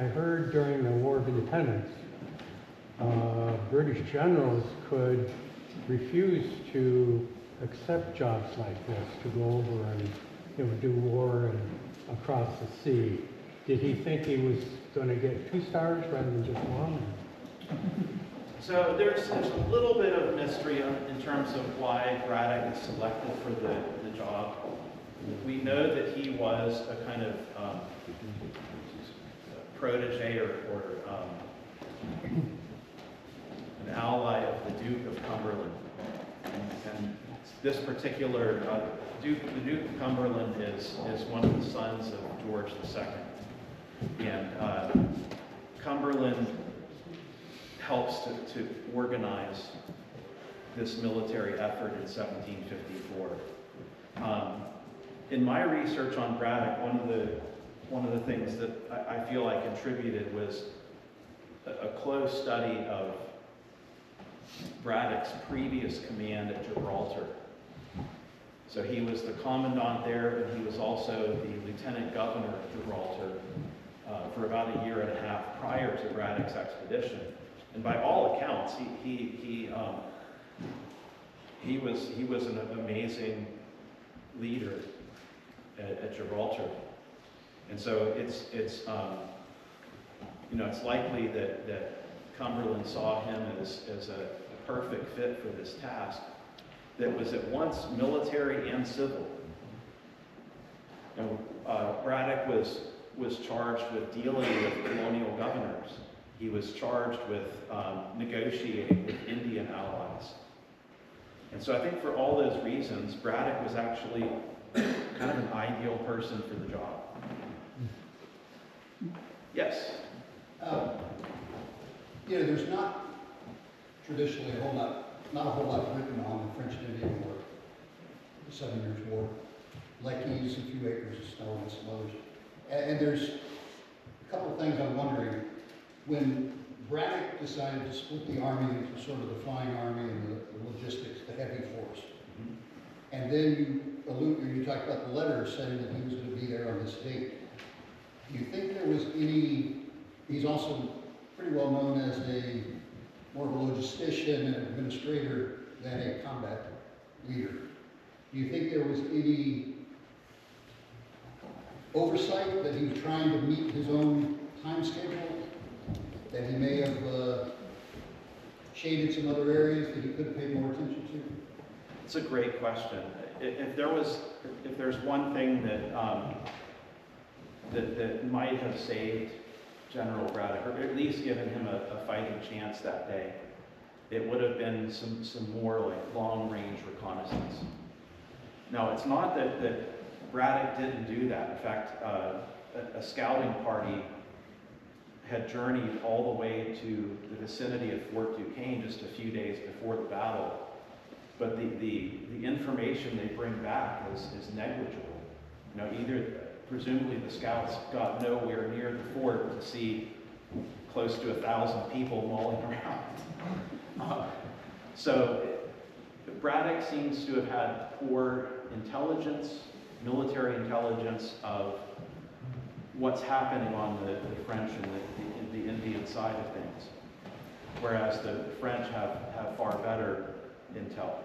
heard during the War of Independence, British generals could refuse to accept jobs like this, to go over and do war and across the sea. Did he think he was going to get 2 stars rather than just 1? So there's a little bit of mystery in terms of why Braddock is selected for the job. We know that he was a kind of protege or an ally of the Duke of Cumberland. And this particular the Duke of Cumberland is one of the sons of George II. And Cumberland helps to organize this military effort in 1754. In my research on Braddock, one of the things that I feel I contributed was a close study of Braddock's previous command at Gibraltar. So he was the commandant there, and he was also the lieutenant governor of Gibraltar for about a year and a half prior to Braddock's expedition. And by all accounts, he was an amazing leader at Gibraltar. And so it's likely that Cumberland saw him as a perfect fit for this task that was at once military and civil. And Braddock was charged with dealing with colonial governors. He was charged with negotiating with Indian allies. And so I think for all those reasons, Braddock was actually kind of an ideal person for the job. Yes? There's not traditionally not a whole lot written on the French and Indian War, the 7 Years' War. Leckies, a few acres of snow and some others. And there's a couple of things I'm wondering. When Braddock decided to split the army into sort of the flying army and the logistics, the heavy force, and then you talked about the letter saying that he was going to be there on this date. Do you think there was he's also pretty well known as more of a logistician and administrator than a combat leader. Do you think there was any oversight, that he was trying to meet his own time schedule, that he may have shaded some other areas that he could have paid more attention to? It's a great question. If there's one thing that might have saved General Braddock, or at least given him a fighting chance that day, it would have been some more like long-range reconnaissance. Now, it's not that Braddock didn't do that. In fact, a scouting party had journeyed all the way to the vicinity of Fort Duquesne just a few days before the battle. But the information they bring back is negligible. You know, either presumably the scouts got nowhere near the fort to see close to 1,000 people mulling around. So Braddock seems to have had poor intelligence, military intelligence of what's happening on the French and the Indian side of things, whereas the French have far better intel.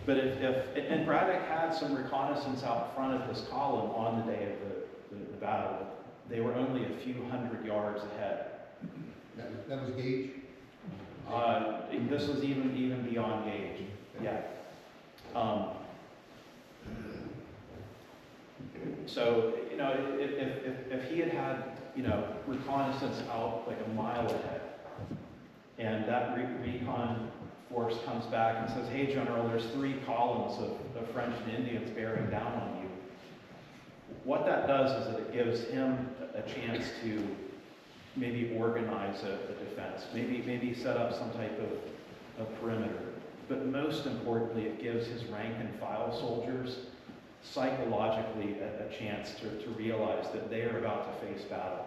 But and Braddock had some reconnaissance out front of his column on the day of the battle. They were only a few hundred yards ahead. That was Gage? This was even beyond Gage. Yeah. So, you know, if he had you know, reconnaissance out like a mile ahead, and that recon force comes back and says, hey, General, there's 3 columns of French and Indians bearing down on you. What that does is that it gives him a chance to maybe organize a defense, maybe set up some type of perimeter. But most importantly, it gives his rank and file soldiers psychologically a chance to realize that they are about to face battle.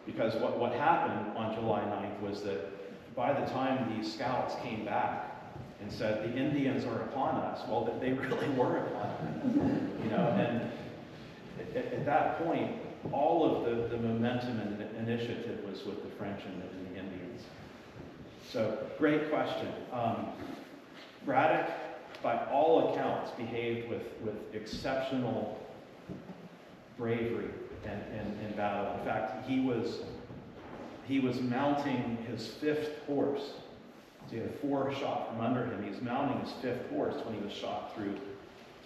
Because what happened on July 9th was that by the time these scouts came back and said, the Indians are upon us, well, that they really were upon them. You know, and at that point, all of the momentum and initiative was with the French and the Indians. So, great question. Braddock, by all accounts, behaved with exceptional bravery in battle. In fact, he was mounting his 5th horse. So he had 4 shot from under him. He was mounting his 5th horse when he was shot through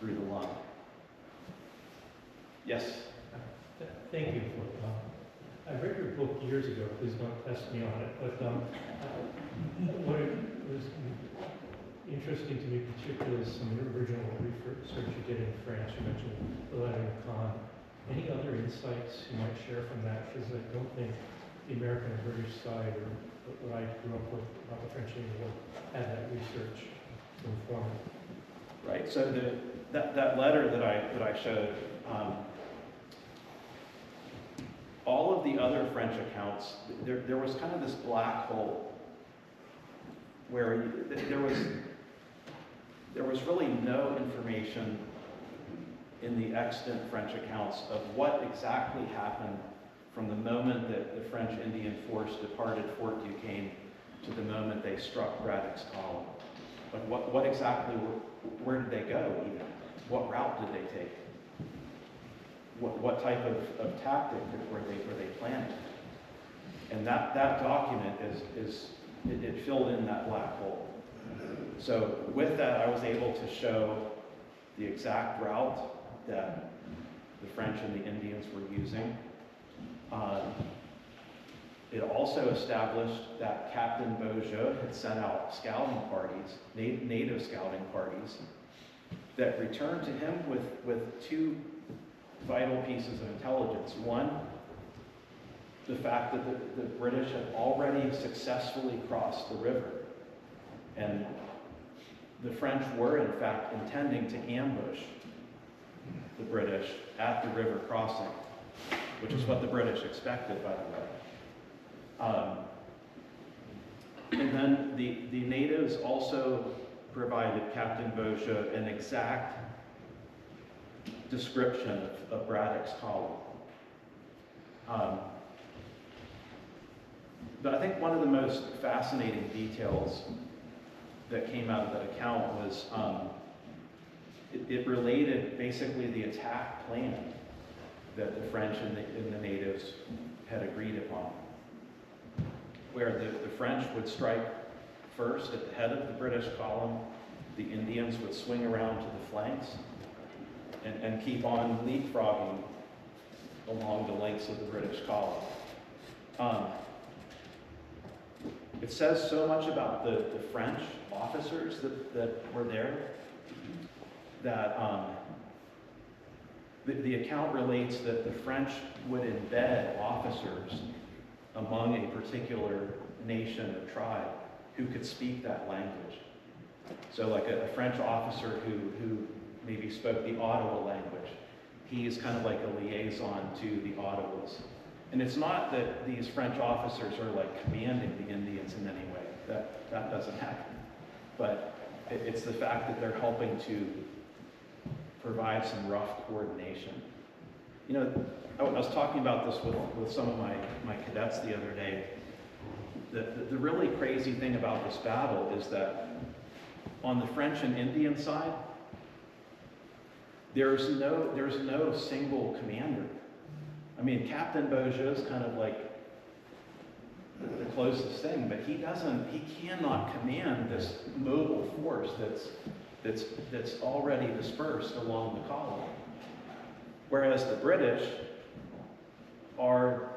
the lung. Yes? Thank you for I read your book years ago. Please don't test me on it. But what was interesting to me particularly is some original research you did in France. You mentioned the letter of Khan. Any other insights you might share from that? Because I don't think the American and British side, or what I grew up with about the French Navy War, had that research to inform it. Right. So that letter that I showed, all of the other French accounts, there was kind of this black hole where there was really no information in the extant French accounts of what exactly happened from the moment that the French Indian force departed Fort Duquesne to the moment they struck Braddock's column. Like what exactly, where did they go even? What route did they take? What type of tactic were they planning? And that document it filled in that black hole. So with that, I was able to show the exact route that the French and the Indians were using. It also established that Captain Beaujeu had sent out scouting parties, native scouting parties, that returned to him with 2 vital pieces of intelligence. One, the fact that the British had already successfully crossed the river. And the French were, in fact, intending to ambush the British at the river crossing, which is what the British expected, by the way. And then the natives also provided Captain Beaujeu an exact description of Braddock's column. But I think one of the most fascinating details that came out of that account was it related basically the attack plan that the French and the natives had agreed upon, where the French would strike first at the head of the British column, the Indians would swing around to the flanks, and keep on leapfrogging along the lengths of the British column. It says so much about the French officers that were there that the account relates that the French would embed officers among a particular nation or tribe who could speak that language. So like a French officer who maybe spoke the Ottawa language, he is kind of like a liaison to the Ottawas. And it's not that these French officers are like commanding the Indians in any way. That doesn't happen. But it's the fact that they're helping to provide some rough coordination. You know, I was talking about this with some of my cadets the other day. The really crazy thing about this battle is that on the French and Indian side, there's no single commander. I mean, Captain Beaujeu's kind of like the closest thing, but he cannot command this mobile force that's already dispersed along the column. Whereas the British are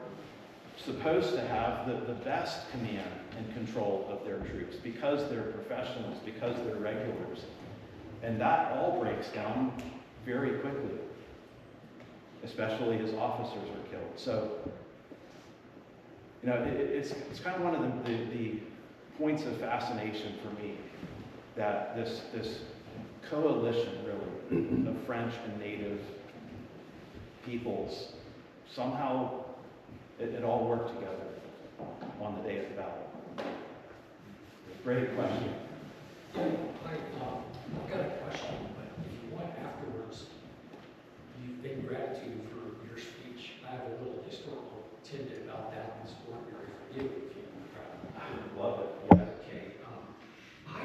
supposed to have the best command and control of their troops because they're professionals, because they're regulars. And that all breaks down very quickly, especially as officers are killed. So, you know, it's kind of one of the points of fascination for me that this coalition, really, of French and native peoples, somehow it all worked together on the day of the battle. Great question. I've got a question, but if you want afterwards, in gratitude for your speech, I have a little historical tidbit about that in extraordinary for you, if you I would love it. Yeah. Okay. I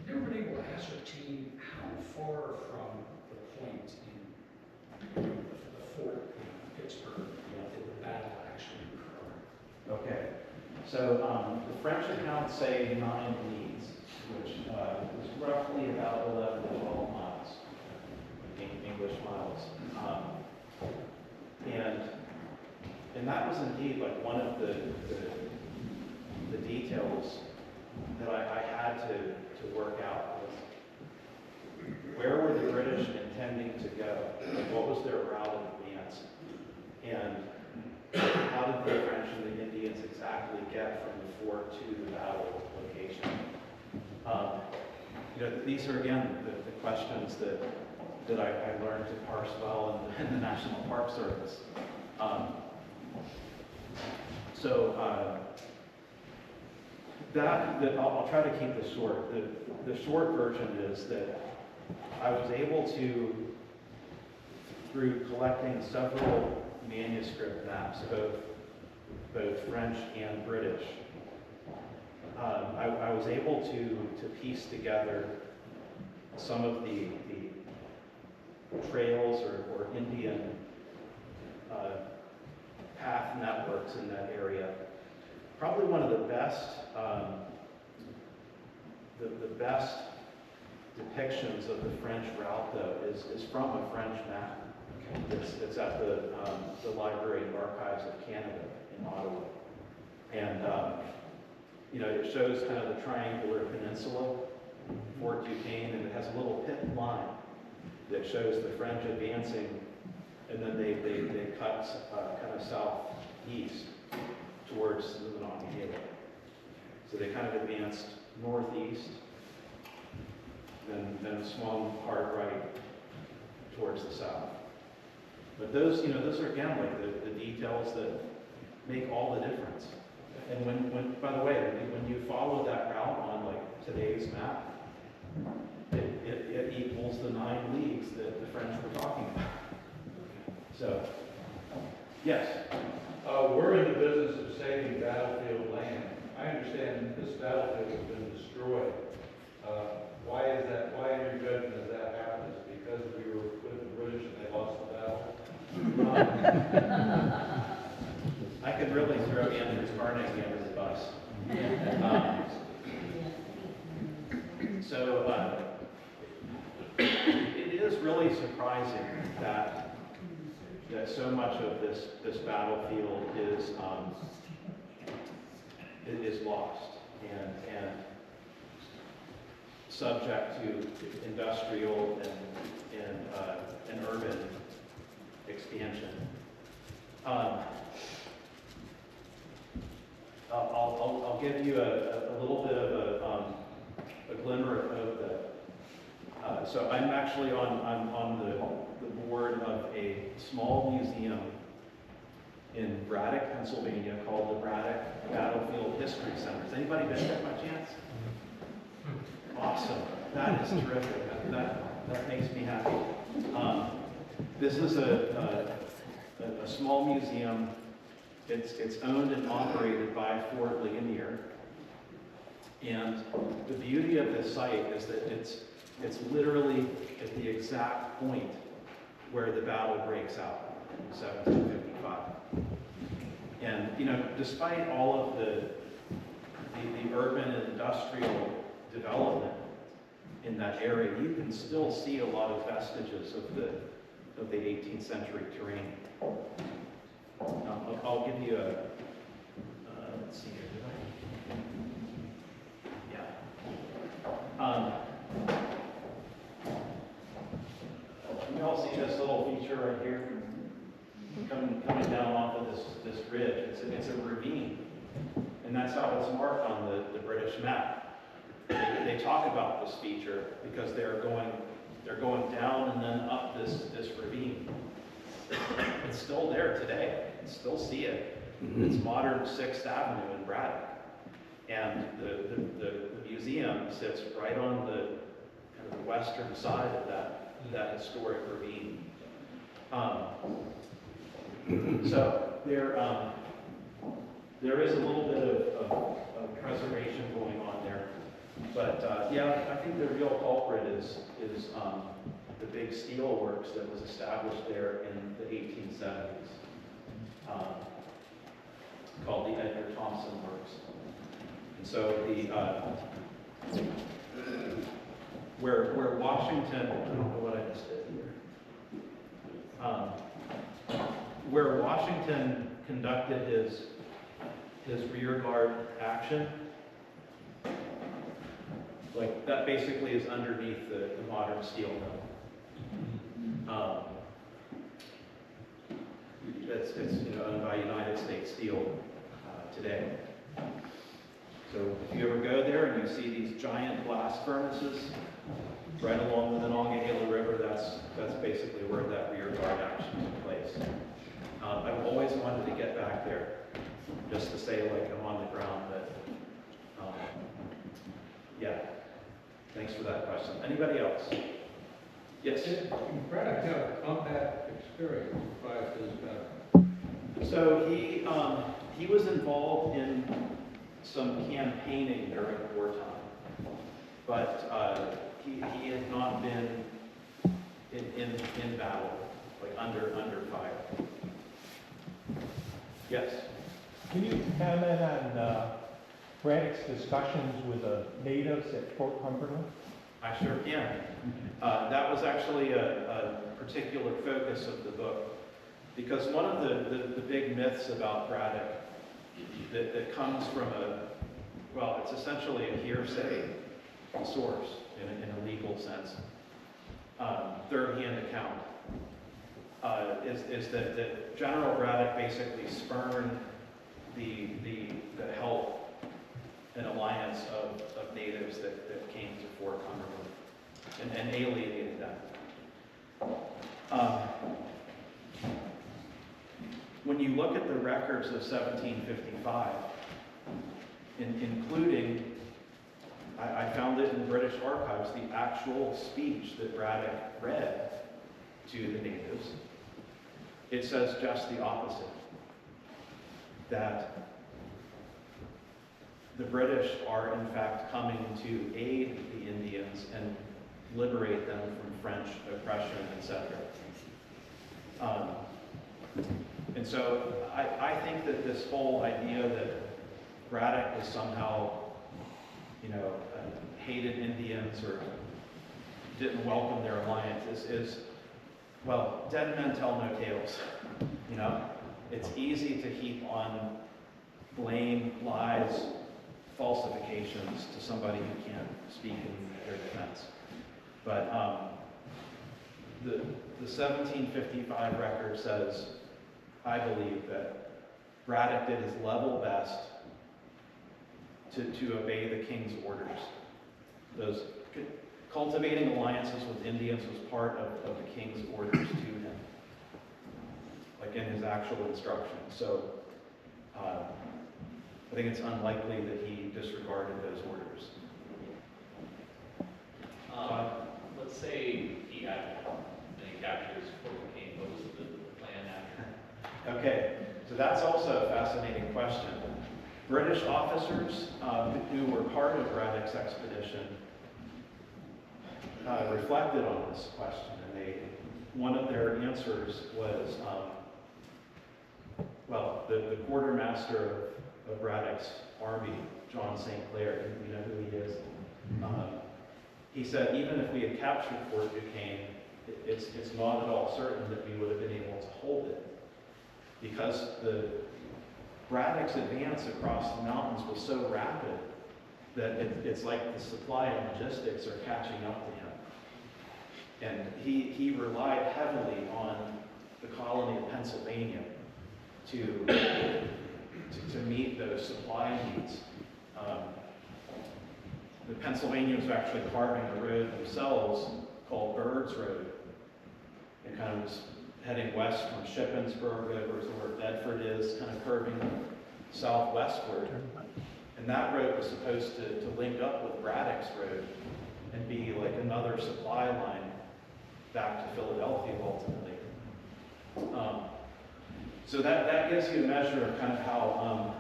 never been able to ascertain how far from the point in the fort in Pittsburgh did the battle actually occur. Okay. So the French accounts say 9 leagues, which is roughly about 11 to 12 miles, English miles. And that was indeed like one of the details that I had to work out was where were the British intending to go? Like, what was their route of advance? And how did the French and the Indians exactly get from the fort to the battle location? You know, these are again the questions that I learned to parse well in the National Park Service. I'll try to keep this short. The short version is that I was able to, through collecting several manuscript maps, both French and British, I was able to piece together some of the trails or Indian path networks in that area. Probably one of the best depictions of the French route, though, is from a French map. It's at the Library and Archives of Canada in Ottawa. And you know, it shows kind of the triangular peninsula, Fort Duquesne, and it has a little pit line that shows the French advancing, and then they cut kind of southeast towards the Monongahela. So they kind of advanced northeast, then swung hard right towards the south. But those are again like the details that make all the difference. And when by the way, when you follow that route on like today's map, it equals the 9 leagues that the French were talking about. So, yes. We're in the business of saving battlefield land. I understand this battlefield has been destroyed. Why is that? Why, in your judgment, has that happened? I could really throw Andrew Carnegie under the bus. Um, it is really surprising that so much of this battlefield is lost and subject to industrial and urban expansion. I'll give you a little bit of a glimmer of hope that. So I'm actually on the board of a small museum in Braddock, Pennsylvania, called the Braddock Battlefield History Center. Has anybody been there by chance? Awesome. That is terrific. That makes me happy. This is a small museum. It's owned and operated by Fort Ligonier. And the beauty of this site is that it's literally at the exact point where the battle breaks out in 1755. And despite all of the urban and industrial development in that area, you can still see a lot of vestiges of the 18th century terrain. I'll give you let's see here, did I? You all see this little feature right here? Coming down off of this ridge. It's a ravine. And that's how it's marked on the British map. They talk about this feature because they're going down and then up this ravine. It's still there today. You can still see it. It's modern 6th Avenue in Braddock. And the museum sits right on the kind of the western side of that historic ravine. So there is a little bit of preservation going on there. But yeah, I think the real culprit is the big steel works that was established there in the 1870s, called the Edgar Thompson Works. And so where Washington, I don't know what I just did here. Where Washington conducted his rear guard action, like that basically is underneath the modern steel mill. It's owned by United States Steel today. So if you ever go there and you see these giant blast furnaces right along the Monongahela River, that's basically where that rear guard action took place. I've always wanted to get back there, just to say like I'm on the ground, but yeah. Thanks for that question. Anybody else? Yes? Braddock had a combat experience prior to his battle. So he was involved in some campaigning during wartime, but he had not been in battle, like under fire. Yes? Can you comment on Braddock's discussions with the natives at Fort Cumberland? I sure can. That was actually a particular focus of the book, because one of the big myths about Braddock that comes from it's essentially a hearsay source in a legal sense, third-hand account, is that General Braddock basically spurned the help and alliance of natives that came to Fort Cumberland and alienated them. When you look at the records of 1755, including, I found it in British archives, the actual speech that Braddock read to the natives, it says just the opposite. That the British are in fact coming to aid the Indians and liberate them from French oppression, etc. And so I think that this whole idea that Braddock was somehow, hated Indians or didn't welcome their alliance is, well, dead men tell no tales. It's easy to heap on blame, lies, falsifications to somebody who can't speak in their defense. But the 1755 record says, I believe, that Braddock did his level best to obey the king's orders. Those cultivating alliances with Indians was part of the king's orders to him, like in his actual instructions. So I think it's unlikely that he disregarded those orders. Let's say he captures Fort Duquesne. What was the plan after? Okay, so that's also a fascinating question. British officers who were part of Braddock's expedition reflected on this question, and one of their answers was, the quartermaster of Braddock's army, John St. Clair, you know who he is. He said, even if we had captured Fort Duquesne, it's not at all certain that we would have been able to hold it, because Braddock's advance across the mountains was so rapid that it's like the supply and logistics are catching up to him. And he relied heavily on the colony of Pennsylvania to meet those supply needs. The Pennsylvanians were actually carving a road themselves called Bird's Road, and kind of was heading west from Shippensburg over to where Bedford is, kind of curving southwestward. And that road was supposed to link up with Braddock's road and be like another supply line back to Philadelphia ultimately. So that gives you a measure of kind of how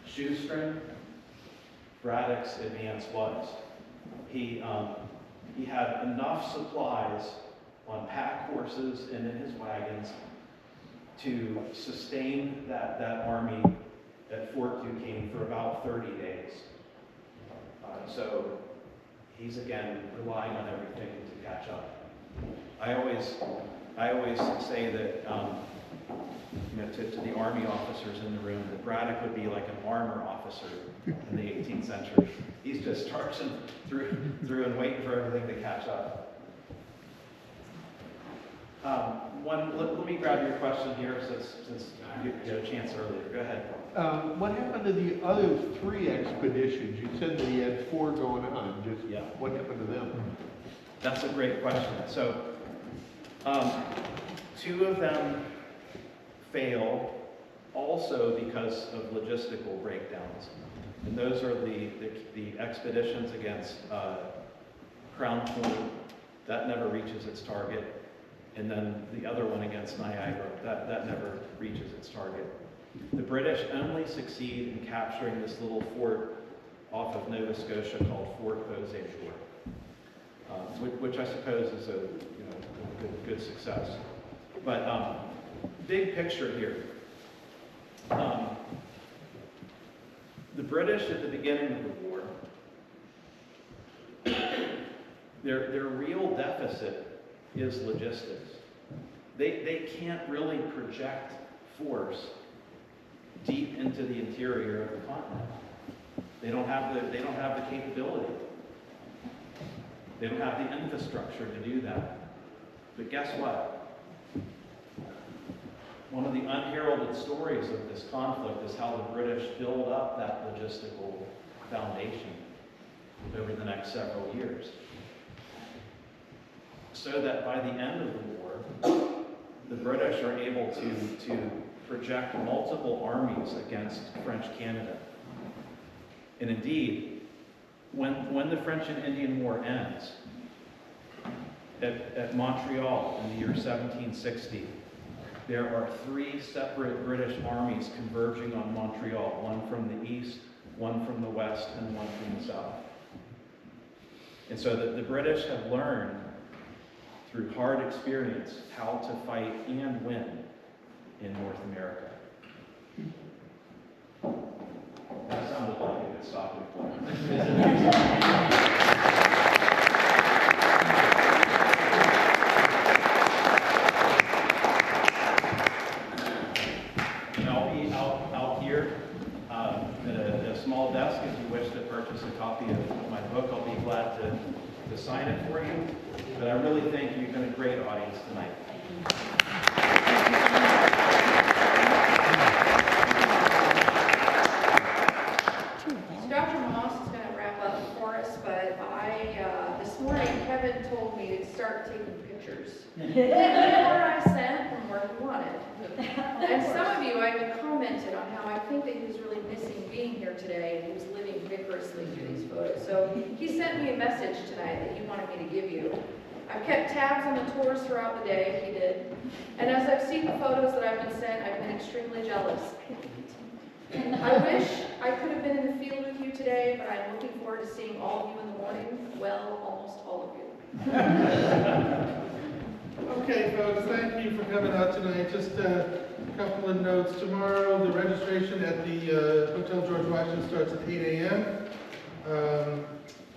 shoestring Braddock's advance was. He had enough supplies on pack horses and in his wagons to sustain that army at Fort Duquesne for about 30 days. So he's again relying on everything to catch up. I always say that to the army officers in the room that Braddock would be like an armor officer in the 18th century. He's just charging through and waiting for everything to catch up. Let me grab your question here since you had a chance earlier. Go ahead. What happened to the other 3 expeditions? You said that he had 4 going on. What happened to them? That's a great question. So, 2 of them fail also because of logistical breakdowns. And those are the expeditions against Crown Point. That never reaches its target. And then the other one against Niagara, that never reaches its target. The British only succeed in capturing this little fort off of Nova Scotia called Fort Beauséjour, which I suppose is a good success. But big picture here. The British at the beginning of the war, their real deficit is logistics. They can't really project force deep into the interior of the continent. They don't have the capability. They don't have the infrastructure to do that. But guess what? One of the unheralded stories of this conflict is how the British build up that logistical foundation over the next several years, so that by the end of the war, the British are able to project multiple armies against French Canada. And indeed, when the French and Indian War ends, at Montreal in the year 1760, there are 3 separate British armies converging on Montreal, one from the east, one from the west, and one from the south. And so the British have learned through hard experience how to fight and win in North America. That sounded like a good stopping point. And I'll be out here at a small desk if you wish to purchase a copy of my book. I'll be glad to sign it for you. But I really think you've been a great audience tonight. So Dr. Moss is going to wrap up for us, but this morning Kevin told me to start taking pictures. Before I sent from where he wanted. And some of you, I even commented on how I think that he was really missing being here today, and he was living vigorously through these photos. So he sent me a message tonight that he wanted me to give you. I've kept tabs on the tours throughout the day, he did. And as I've seen the photos that I've been sent, I've been extremely jealous. I wish I could have been in the field with you today, but I'm looking forward to seeing all of you in the morning. Well, almost all of you. Okay, folks, thank you for coming out tonight. Just a couple of notes. Tomorrow, the registration at the Hotel George Washington starts at 8 a.m.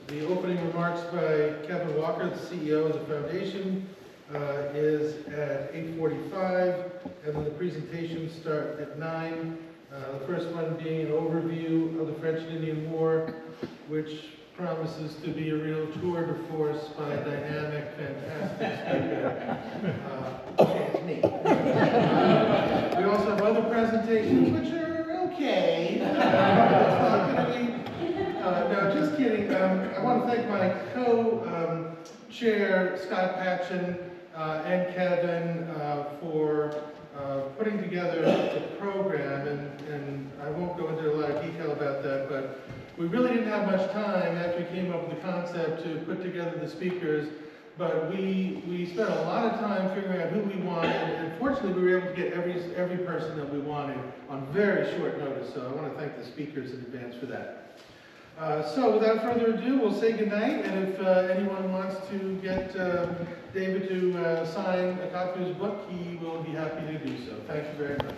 The opening remarks by Kevin Walker, the CEO of the foundation, is at 8:45, and then the presentations start at 9. The first one being an overview of the French and Indian War, which promises to be a real tour de force by a dynamic, fantastic speaker. Okay, it's me. We also have other presentations, which are okay. It's not going to be, no, just kidding. I want to thank my co-chair, Scott Patchen, and Kevin for putting together the program, and I won't go into a lot of detail about that, but we really didn't have much time after we came up with the concept to put together the speakers, but we spent a lot of time figuring out who we wanted, and fortunately we were able to get every person that we wanted on very short notice, so I want to thank the speakers in advance for that. So without further ado, we'll say goodnight, and if anyone wants to get David to sign a copy of his book, he will be happy to do so. Thank you very much.